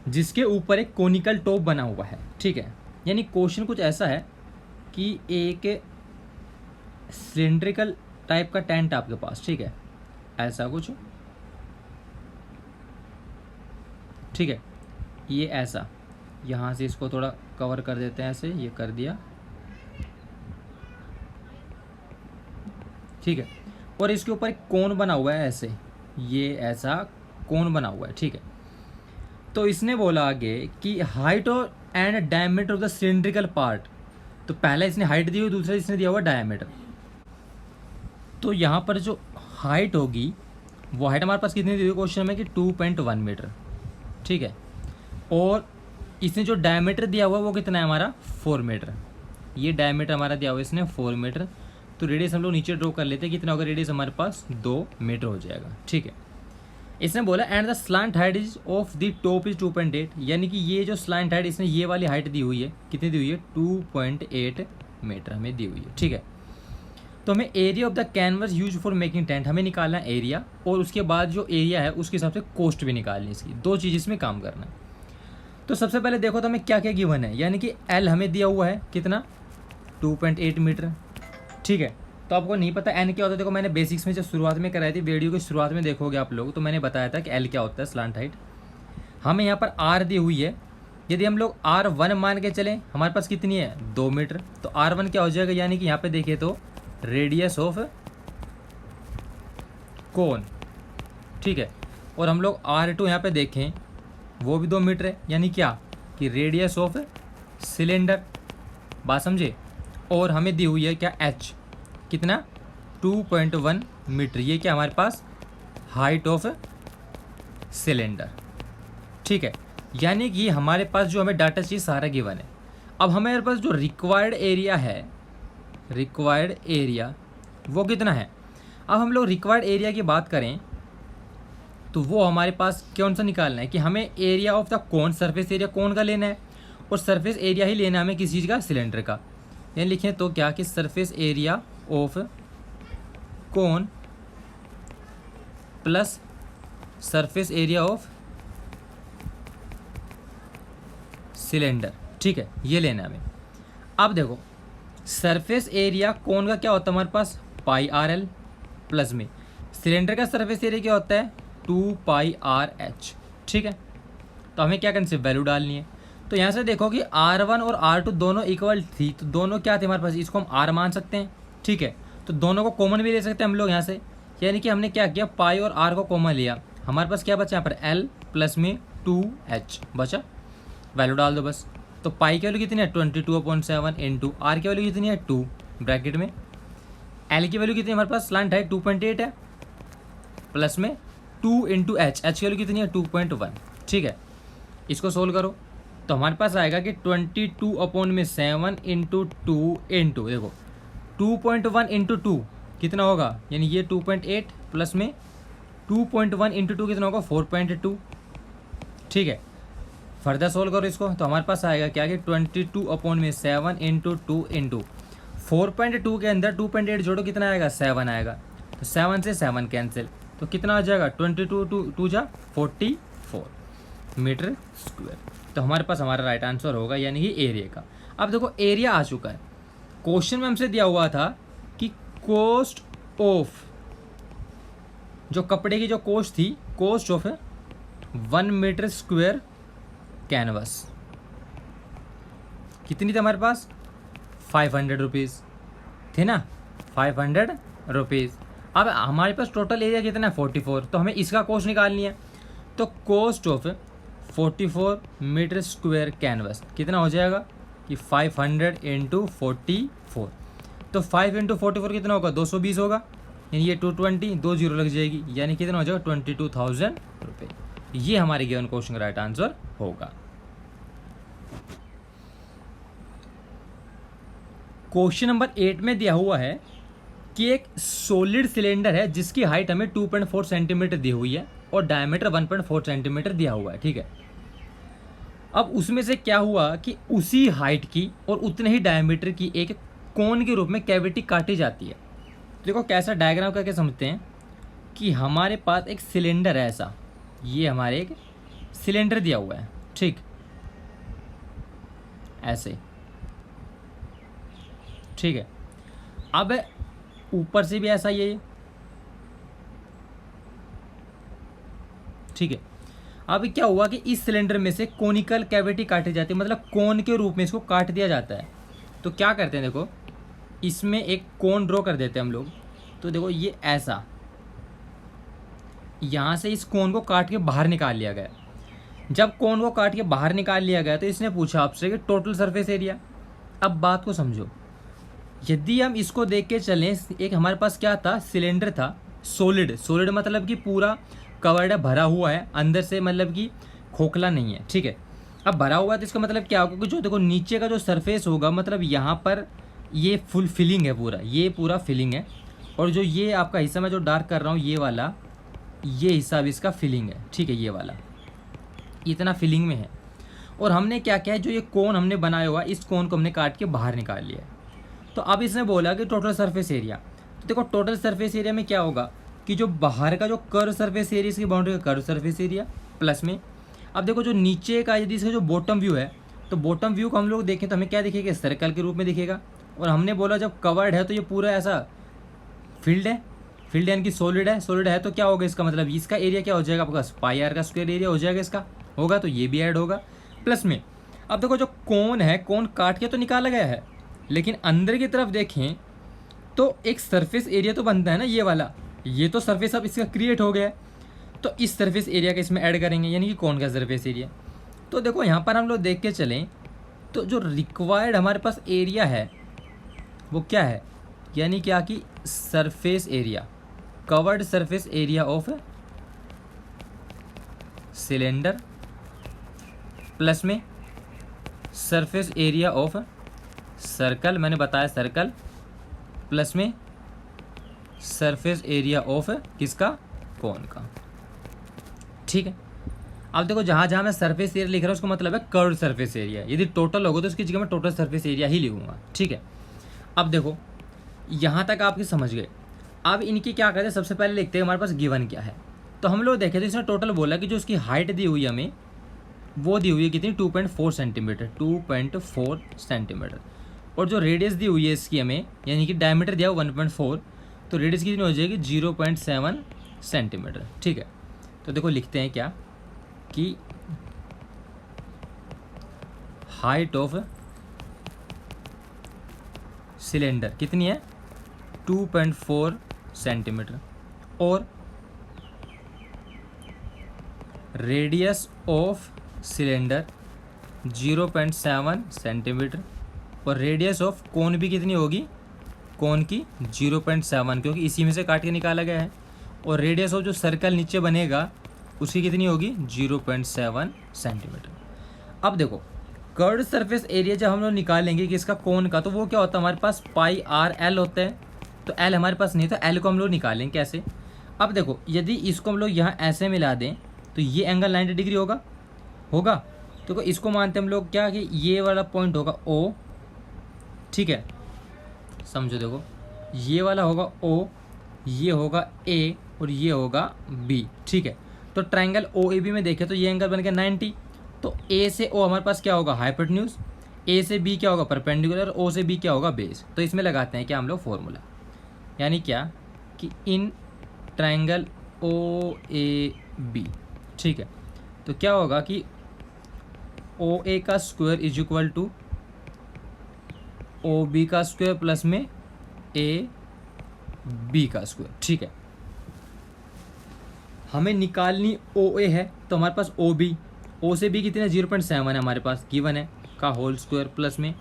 जिसके ऊपर एक कोनिकल टॉप बना हुआ है। ठीक है, यानी क्वेश्चन कुछ ऐसा है कि एक सिलेंड्रिकल टाइप का टेंट आपके पास, ठीक है, ऐसा कुछ, ठीक है, ये ऐसा, यहाँ से इसको थोड़ा कवर कर देते हैं, ऐसे ये कर दिया। ठीक है, और इसके ऊपर एक कोन बना हुआ है ऐसे, ये ऐसा कोन बना हुआ है। ठीक है, तो इसने बोला आगे कि हाइट और and diameter of the cylindrical part, तो पहला इसने हाइट दी हुई, दूसरा इसने दिया हुआ डायमीटर। तो यहाँ पर जो हाइट होगी वो हाइट हमारे पास कितनी दी हुई क्वेश्चन में कि 2.1 मीटर। ठीक है, और इसने जो डायमीटर दिया हुआ वो कितना है हमारा 4 मीटर, ये डायमीटर हमारा दिया हुआ इसने 4 मीटर, तो रेडियस हम लोग नीचे ड्रॉ कर लेते हैं, कितना होगा रेडियस हमारे पास 2 मीटर हो जाएगा। ठीक है, इसने बोला and the slant height is of the top is 2.8, यानी कि ये जो स्लांट हाइट इसने ये वाली हाइट दी हुई है, कितनी दी हुई है 2.8 मीटर हमें दी हुई है। ठीक है, तो हमें area of the canvas use for making tent हमें निकालना है एरिया, और उसके बाद जो एरिया है उसके हिसाब से कॉस्ट भी निकालनी है, इसकी दो चीज़ इसमें काम करना है। तो सबसे पहले देखो तो हमें क्या क्या गिवन है, यानी कि एल हमें दिया हुआ है कितना 2.8 मीटर। ठीक है, तो आपको नहीं पता एन क्या होता है, देखो मैंने बेसिक्स में जब शुरुआत में कराई थी, वीडियो की शुरुआत में देखोगे आप लोग, तो मैंने बताया था कि एल क्या होता है, स्लांट हाइट। हमें यहाँ पर आर दी हुई है, यदि हम लोग R1 मान के चलें हमारे पास कितनी है 2 मीटर, तो R1 क्या हो जाएगा, यानी कि यहाँ पे देखिए तो रेडियस ऑफ कोन। ठीक है, और हम लोग R2 यहाँ पे देखें वो भी 2 मीटर है, यानी क्या कि रेडियस ऑफ सिलेंडर, बात समझे। और हमें दी हुई है क्या H, कितना 2.1 मीटर, ये क्या हमारे पास हाइट ऑफ सिलेंडर। ठीक है, यानी कि हमारे पास जो हमें डाटा चाहिए सारा गिवन है। अब हमारे पास जो रिक्वायर्ड एरिया है, रिक्वायर्ड एरिया वो कितना है। अब हम लोग रिक्वायर्ड एरिया की बात करें तो वो हमारे पास कौन सा निकालना है कि हमें area of the cone, surface area cone का लेना है, और सरफेस एरिया ही लेना है हमें किसी चीज़ का, सिलेंडर का। यानी लिखें तो क्या कि surface area of cone plus surface area of cylinder. ठीक है, ये लेना है हमें। अब देखो सरफेस एरिया कोन का क्या होता है हमारे पास πRL, प्लस में सिलेंडर का सरफेस एरिया क्या होता है 2πRH। ठीक है, तो हमें क्या करना है, वैल्यू डालनी है। तो यहाँ से देखो कि R1 और R2 दोनों इक्वल थी, तो दोनों क्या थे हमारे पास, इसको हम R मान सकते हैं। ठीक है, तो दोनों को कॉमन भी ले सकते हैं हम लोग यहाँ से, यानी कि हमने क्या किया पाई और R को कॉमन लिया, हमारे पास क्या बचा यहाँ पर L प्लस में 2h बचा, वैल्यू डाल दो बस। तो पाई की वैल्यू कितनी है 22/7 इंटू आर की वैल्यू कितनी है 2 ब्रैकेट में, एल की वैल्यू कितनी है हमारे पास स्लांट है 2.8 है, प्लस में 2 इंटू एच की वैल्यू कितनी है 2.1। ठीक है, इसको सोल्व करो तो हमारे पास आएगा कि 22/7 इंटू 2 इंटू देखो 2.1 इंटू 2 कितना होगा, यानी ये 2.8 प्लस में 2.1 इंटू 2 कितना होगा 4.2। ठीक है, फर्दर सोल्व करो इसको तो हमारे पास आएगा क्या कि 22/7 इंटू 2 इंटू 4.2 के अंदर 2.8 जोड़ो कितना आएगा 7 आएगा, तो 7 से 7 कैंसिल, तो कितना आ जाएगा 22 2 जा 44 मीटर स्क्वायर। तो हमारे पास हमारा राइट आंसर होगा यानी कि एरिया का। अब देखो एरिया आ चुका है, क्वेश्चन में हमसे दिया हुआ था कि कॉस्ट ऑफ, जो कपड़े की जो कॉस्ट थी, cost of 1 metre square canvas कितनी थी हमारे पास 500 रुपीज़ थे ना, 500 रुपीज़। अब हमारे पास टोटल एरिया कितना है 44, तो हमें इसका कॉस्ट निकालनी है। तो cost of 44 metre square canvas कितना हो जाएगा कि 500 इंटू 44, तो 5 इंटू 44 कितना होगा 220 होगा, यानी ये 220 2 जीरो लग जाएगी, यानी कितना हो जाएगा 22,000 रुपये। ये हमारे गिवन क्वेश्चन का राइट आंसर होगा। क्वेश्चन नंबर 8 में दिया हुआ है कि एक सॉलिड सिलेंडर है जिसकी हाइट हमें 2.4 सेंटीमीटर दी हुई है और डायमीटर 1.4 सेंटीमीटर दिया हुआ है। ठीक है, अब उसमें से क्या हुआ कि उसी हाइट की और उतने ही डायमीटर की एक कोन के रूप में कैविटी काटी जाती है। देखो कैसा डायग्राम करके समझते हैं कि हमारे पास एक सिलेंडर है ऐसा, ये हमारे एक सिलेंडर दिया हुआ है, ठीक ऐसे, ठीक है। अब ऊपर से भी ऐसा ये, ठीक है। अब क्या हुआ कि इस सिलेंडर में से कोनिकल कैविटी काटी जाती है, मतलब कोन के रूप में इसको काट दिया जाता है। तो क्या करते हैं देखो, इसमें एक कोन ड्रॉ कर देते हैं हम लोग। तो देखो ये ऐसा, यहाँ से इस कोन को काट के बाहर निकाल लिया गया। जब कोन को काट के बाहर निकाल लिया गया तो इसने पूछा आपसे कि टोटल सरफेस एरिया। अब बात को समझो, यदि हम इसको देख के चलें, एक हमारे पास क्या था सिलेंडर था सॉलिड, सॉलिड मतलब कि पूरा कवर्ड है, भरा हुआ है अंदर से, मतलब कि खोखला नहीं है। ठीक है, अब भरा हुआ है तो इसका मतलब क्या होगा कि जो देखो नीचे का जो सरफेस होगा, मतलब यहाँ पर ये फुल फिलिंग है, पूरा ये पूरा फिलिंग है, और जो ये आपका हिस्सा मैं जो डार्क कर रहा हूँ ये वाला, ये हिस्सा भी इसका फिलिंग है। ठीक है, ये वाला इतना फिलिंग में है। और हमने क्या किया है, जो ये कोन हमने बनाया हुआ इस कोन को हमने काट के बाहर निकाल लिया है। तो अब इसने बोला कि टोटल सरफेस एरिया। तो देखो टोटल सरफेस एरिया में क्या होगा कि जो बाहर का जो कर्व सरफेस एरिया, इसकी बाउंड्री का कर्व सरफेस एरिया प्लस में, अब देखो जो नीचे का यदि इसका जो बॉटम व्यू है, तो बॉटम व्यू को हम लोग देखें तो हमें क्या दिखेगा, सर्कल के रूप में दिखेगा। और हमने बोला जब कवर्ड है तो ये पूरा ऐसा फील्ड है, फील्ड यानी कि सॉलिड है, सॉलिड है तो क्या होगा इसका मतलब इसका एरिया क्या हो जाएगा आपका पाई आर का स्क्वायर एरिया हो जाएगा, इसका होगा तो ये भी ऐड होगा प्लस में। अब देखो जो कोन है, कोन काट के तो निकाला गया है, लेकिन अंदर की तरफ देखें तो एक सरफेस एरिया तो बनता है ना, ये वाला, ये तो सरफेस अब इसका क्रिएट हो गया है, तो इस सरफेस एरिया का इसमें ऐड करेंगे, यानी कि कोन का सरफेस एरिया। तो देखो यहाँ पर हम लोग देख के चलें तो जो रिक्वायर्ड हमारे पास एरिया है वो क्या है, यानी क्या कि surface area, curved surface area of cylinder plus में सरफेस एरिया ऑफ सर्कल, मैंने बताया सर्कल, प्लस में सरफेस एरिया ऑफ किसका, कोन का। ठीक है, अब देखो जहाँ जहाँ मैं सरफेस एरिया लिख रहा हूँ उसका मतलब है कर्व्ड सरफेस एरिया। यदि टोटल होगा तो उसकी जगह मैं टोटल सरफेस एरिया ही लिखूंगा। ठीक है, अब देखो यहाँ तक आपकी समझ गए। अब इनकी क्या करते हैं, सबसे पहले लिखते हैं हमारे पास गिवन क्या है। तो हम लोग देखें तो इसने टोटल बोला कि जो उसकी हाइट दी हुई है हमें वो दी हुई है कितनी 2.4 सेंटीमीटर, 2.4 सेंटीमीटर, और जो रेडियस दी हुई है इसकी हमें, यानी कि डायमीटर दिया हुआ 1.4, तो रेडियस कितनी हो जाएगी 0.7 सेंटीमीटर। ठीक है, तो देखो लिखते हैं क्या कि हाइट ऑफ सिलेंडर कितनी है 2.4 सेंटीमीटर, और रेडियस ऑफ सिलेंडर 0.7 सेंटीमीटर, और रेडियस ऑफ कोन भी कितनी होगी, कोन की 0.7, क्योंकि इसी में से काट के निकाला गया है। और रेडियस ऑफ जो सर्कल नीचे बनेगा उसकी कितनी होगी, 0.7 सेंटीमीटर। अब देखो कर्व्ड सरफेस एरिया जब हम लोग निकालेंगे कि इसका कोन का, तो वो क्या होता है हमारे पास पाई आर एल होता है। तो एल हमारे पास नहीं, तो एल को हम लोग निकालेंगे कैसे। अब देखो यदि इसको हम लोग यहाँ ऐसे मिला दें तो ये एंगल 90 डिग्री होगा। तो इसको मानते हैं हम लोग क्या कि ये वाला पॉइंट होगा ओ, ठीक है, समझो। देखो ये वाला होगा ओ, ये होगा ए और ये होगा बी, ठीक है। तो ट्रायंगल ओ ए बी में देखें तो ये एंगल बन गया 90। तो ए से ओ हमारे पास क्या होगा, हाइपोटेन्यूज, ए से बी क्या होगा, परपेंडिकुलर, ओ से बी क्या होगा, बेस। तो इसमें लगाते हैं क्या हम लोग फॉर्मूला, यानी क्या कि in triangle O A B, ठीक है, तो क्या होगा कि ओ ए का square is equal to O B का स्क्वायर प्लस में ए बी का स्क्वायर, ठीक है। हमें निकालनी ओ ए है तो हमारे पास ओ बी, ओ से बी कितने 0.7 है हमारे पास गिवन है का होल स्क्वायर, प्लस में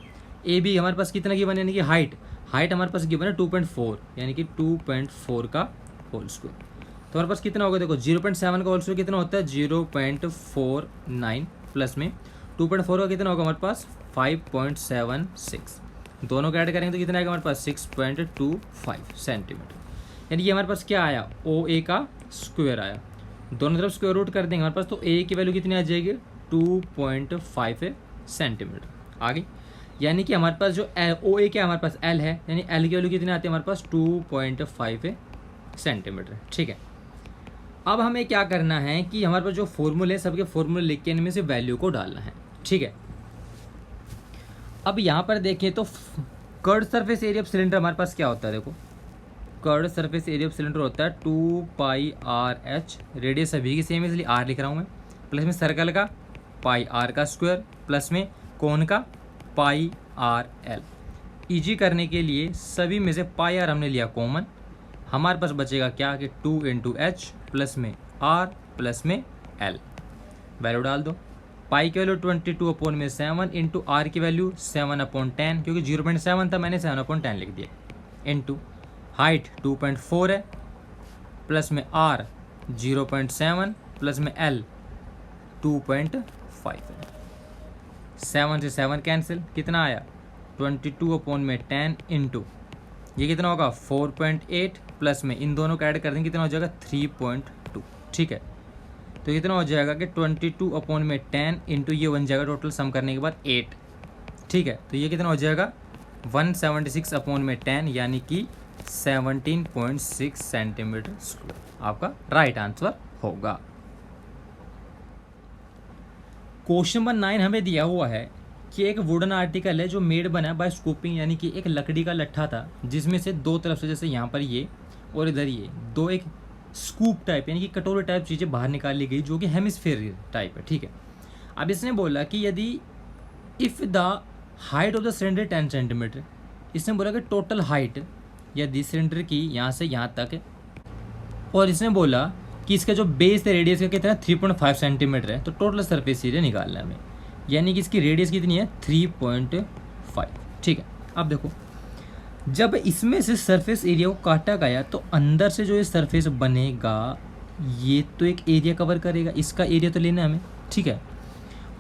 ए बी हमारे पास कितना गिवन है, यानी कि हाइट हमारे पास गिवन है 2.4, यानी कि 2.4 का होल स्क्वायर। तो हमारे पास कितना होगा, देखो 0.7 का होल स्क्वायर कितना होता है 0.49, प्लस में 2.4 का कितना होगा हमारे पास 5.76, दोनों का ऐड करेंगे तो कितना आएगा हमारे पास 6.25 सेंटीमीटर। यानी ये हमारे पास क्या आया, ओ ए का स्क्वायर आया, दोनों तरफ स्क्वायर रूट कर देंगे हमारे पास, तो ए की वैल्यू कितनी आ जाएगी 2.5 सेंटीमीटर आ गई। यानी कि हमारे पास जो ओ ए क्या हमारे पास एल है, यानी एल की वैल्यू कितनी आती है हमारे पास 2.5 सेंटीमीटर, ठीक है। अब हमें क्या करना है कि हमारे पास जो फॉर्मूले सबके फॉर्मूले लिख के इनमें से वैल्यू को डालना है, ठीक है। अब यहाँ पर देखें तो curved surface area of cylinder हमारे पास क्या होता है, देखो curved surface area of cylinder होता है 2 पाई आर एच, रेडियस सभी की सेम है इसलिए आर लिख रहा हूँ मैं, प्लस में सर्कल का पाई आर का स्क्वायर, प्लस में कोन का पाई आर एल। ईजी करने के लिए सभी में से पाई आर हमने लिया कॉमन, हमारे पास बचेगा क्या कि 2 इंटू एच प्लस में आर प्लस में एल, वैल्यू डाल दो। पाई की वैल्यू 22/7 इंटू आर की वैल्यू 7/10, क्योंकि 0.7 था मैंने 7/10 लिख दिया, इंटू हाइट 2.4 है, प्लस में आर 0.7 प्लस में एल 2.5 है। 7 से 7 कैंसिल, कितना आया 22/10 इंटू ये कितना होगा 4.8, प्लस में इन दोनों का ऐड कर देंगे कितना हो जाएगा 3.2, ठीक है। तो कितना हो जाएगा कि 22/10 इंटू ये बन जाएगा टोटल सम करने के बाद 8, ठीक है। तो ये कितना हो जाएगा 176/10, यानी कि 17.6 सेंटीमीटर स्क्वायर आपका राइट आंसर होगा। क्वेश्चन नंबर 9 हमें दिया हुआ है कि एक वुडन आर्टिकल है जो मेड बना बाय स्कूपिंग, यानी कि एक लकड़ी का लट्ठा था जिसमें से दो तरफ से, जैसे यहाँ पर ये और इधर ये दो, एक स्कूप टाइप यानी कि कटोरे टाइप चीज़ें बाहर निकाली गई जो कि हेमिस्फेयर टाइप है, ठीक है। अब इसने बोला कि यदि if the height of the cylinder 10 centimetre, इसने बोला कि टोटल हाइट यदि सिलेंडर की यहाँ से यहाँ तक है, और इसने बोला कि इसका जो बेस है रेडियस का कितना 3.5 सेंटीमीटर है, तो टोटल सरफेस एरिया निकालना है हमें, यानी कि इसकी रेडियस कितनी है 3.5, ठीक है। अब देखो जब इसमें से सरफेस एरिया को काटा गया तो अंदर से जो ये सरफेस बनेगा ये तो एक एरिया कवर करेगा, इसका एरिया तो लेना है हमें, ठीक है।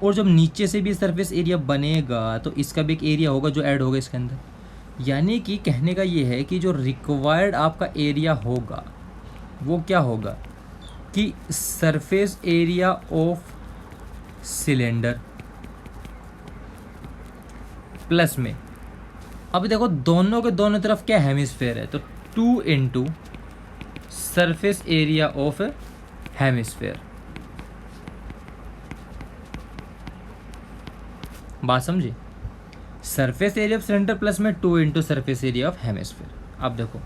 और जब नीचे से भी सरफेस एरिया बनेगा तो इसका भी एक एरिया होगा जो ऐड होगा इसके अंदर, यानी कि कहने का ये है कि जो रिक्वायर्ड आपका एरिया होगा वो क्या होगा कि surface area of cylinder plus में, अब देखो दोनों के दोनों तरफ क्या हेमिस्फेयर है, तो 2 into surface area of hemisphere, बात समझी, surface area of cylinder plus में 2 into surface area of hemisphere. अब देखो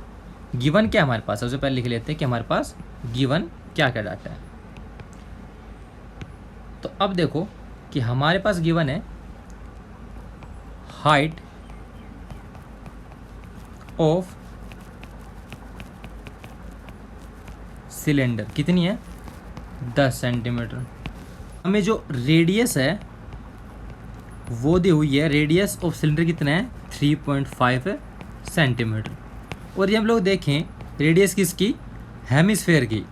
गिवन क्या हमारे पास, सबसे पहले लिख लेते हैं कि हमारे पास गिवन क्या क्या डाटा है। तो अब देखो कि हमारे पास गिवन है हाइट ऑफ सिलेंडर कितनी है 10 सेंटीमीटर, हमें जो रेडियस है वो दी हुई है, रेडियस ऑफ सिलेंडर कितना है 3.5 सेंटीमीटर। और ये हम लोग देखें रेडियस किसकी, हेमिस्फेयर की,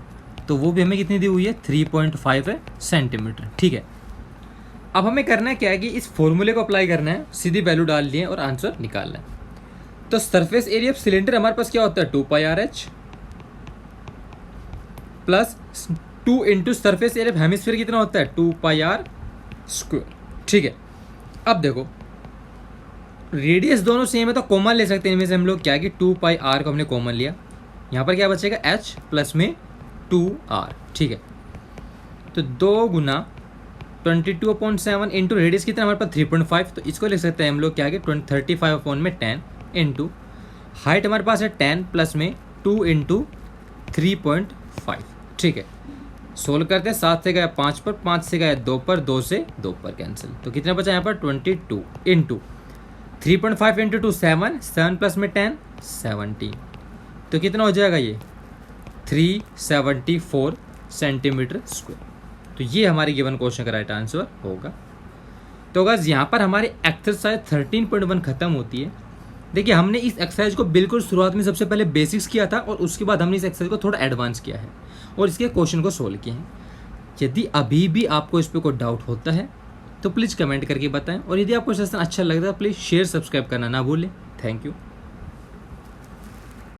तो वो भी हमें कितनी दी हुई है 3.5 सेंटीमीटर। ठीक है, अब हमें करना है क्या है कि इस फॉर्मूले को अप्लाई करना है, सीधी वैल्यू डालनी है और आंसर निकालना है। तो सरफेस एरिया ऑफ सिलेंडर हमारे पास क्या होता है 2πRh plus 2 into surface area of hemisphere कितना होता है 2πr²। ठीक है, अब देखो रेडियस दोनों सेम है तो कॉमन ले सकते हैं इनमें से हम लोग, क्या कि 2πr को हमने कॉमन लिया, यहाँ पर क्या बचेगा h प्लस में 2r। ठीक है, तो 2 गुना 22/7 इंटू रेडियस कितना हमारे पास 3.5, तो इसको लिख सकते हैं हम लोग क्या कि 35/10 इंटू हाइट हमारे पास है 10 प्लस में 2 इंटू 3.5। ठीक है, सोल्व करते हैं, 7 से गया 5 पर, 5 से गया 2 पर, 2 से 2 पर कैंसिल, तो कितना बचा यहाँ पर 22 इंटू 3.5 इंटू 2 7 प्लस में 10 17, तो कितना हो जाएगा ये 374 सेंटीमीटर स्क्वायर। तो ये हमारी गिवन क्वेश्चन का राइट आंसर होगा। तो गाइस यहाँ पर हमारी एक्सरसाइज 13.1 खत्म होती है। देखिए हमने इस एक्सरसाइज को बिल्कुल शुरुआत में सबसे पहले बेसिक्स किया था और उसके बाद हमने इस एक्सरसाइज को थोड़ा एडवांस किया है और इसके क्वेश्चन को सोल्व किए हैं। यदि अभी भी आपको इस पर कोई डाउट होता है तो प्लीज़ कमेंट करके बताएं, और यदि आपको सेशन अच्छा लगता है प्लीज़ शेयर सब्सक्राइब करना ना भूलें। Thank you.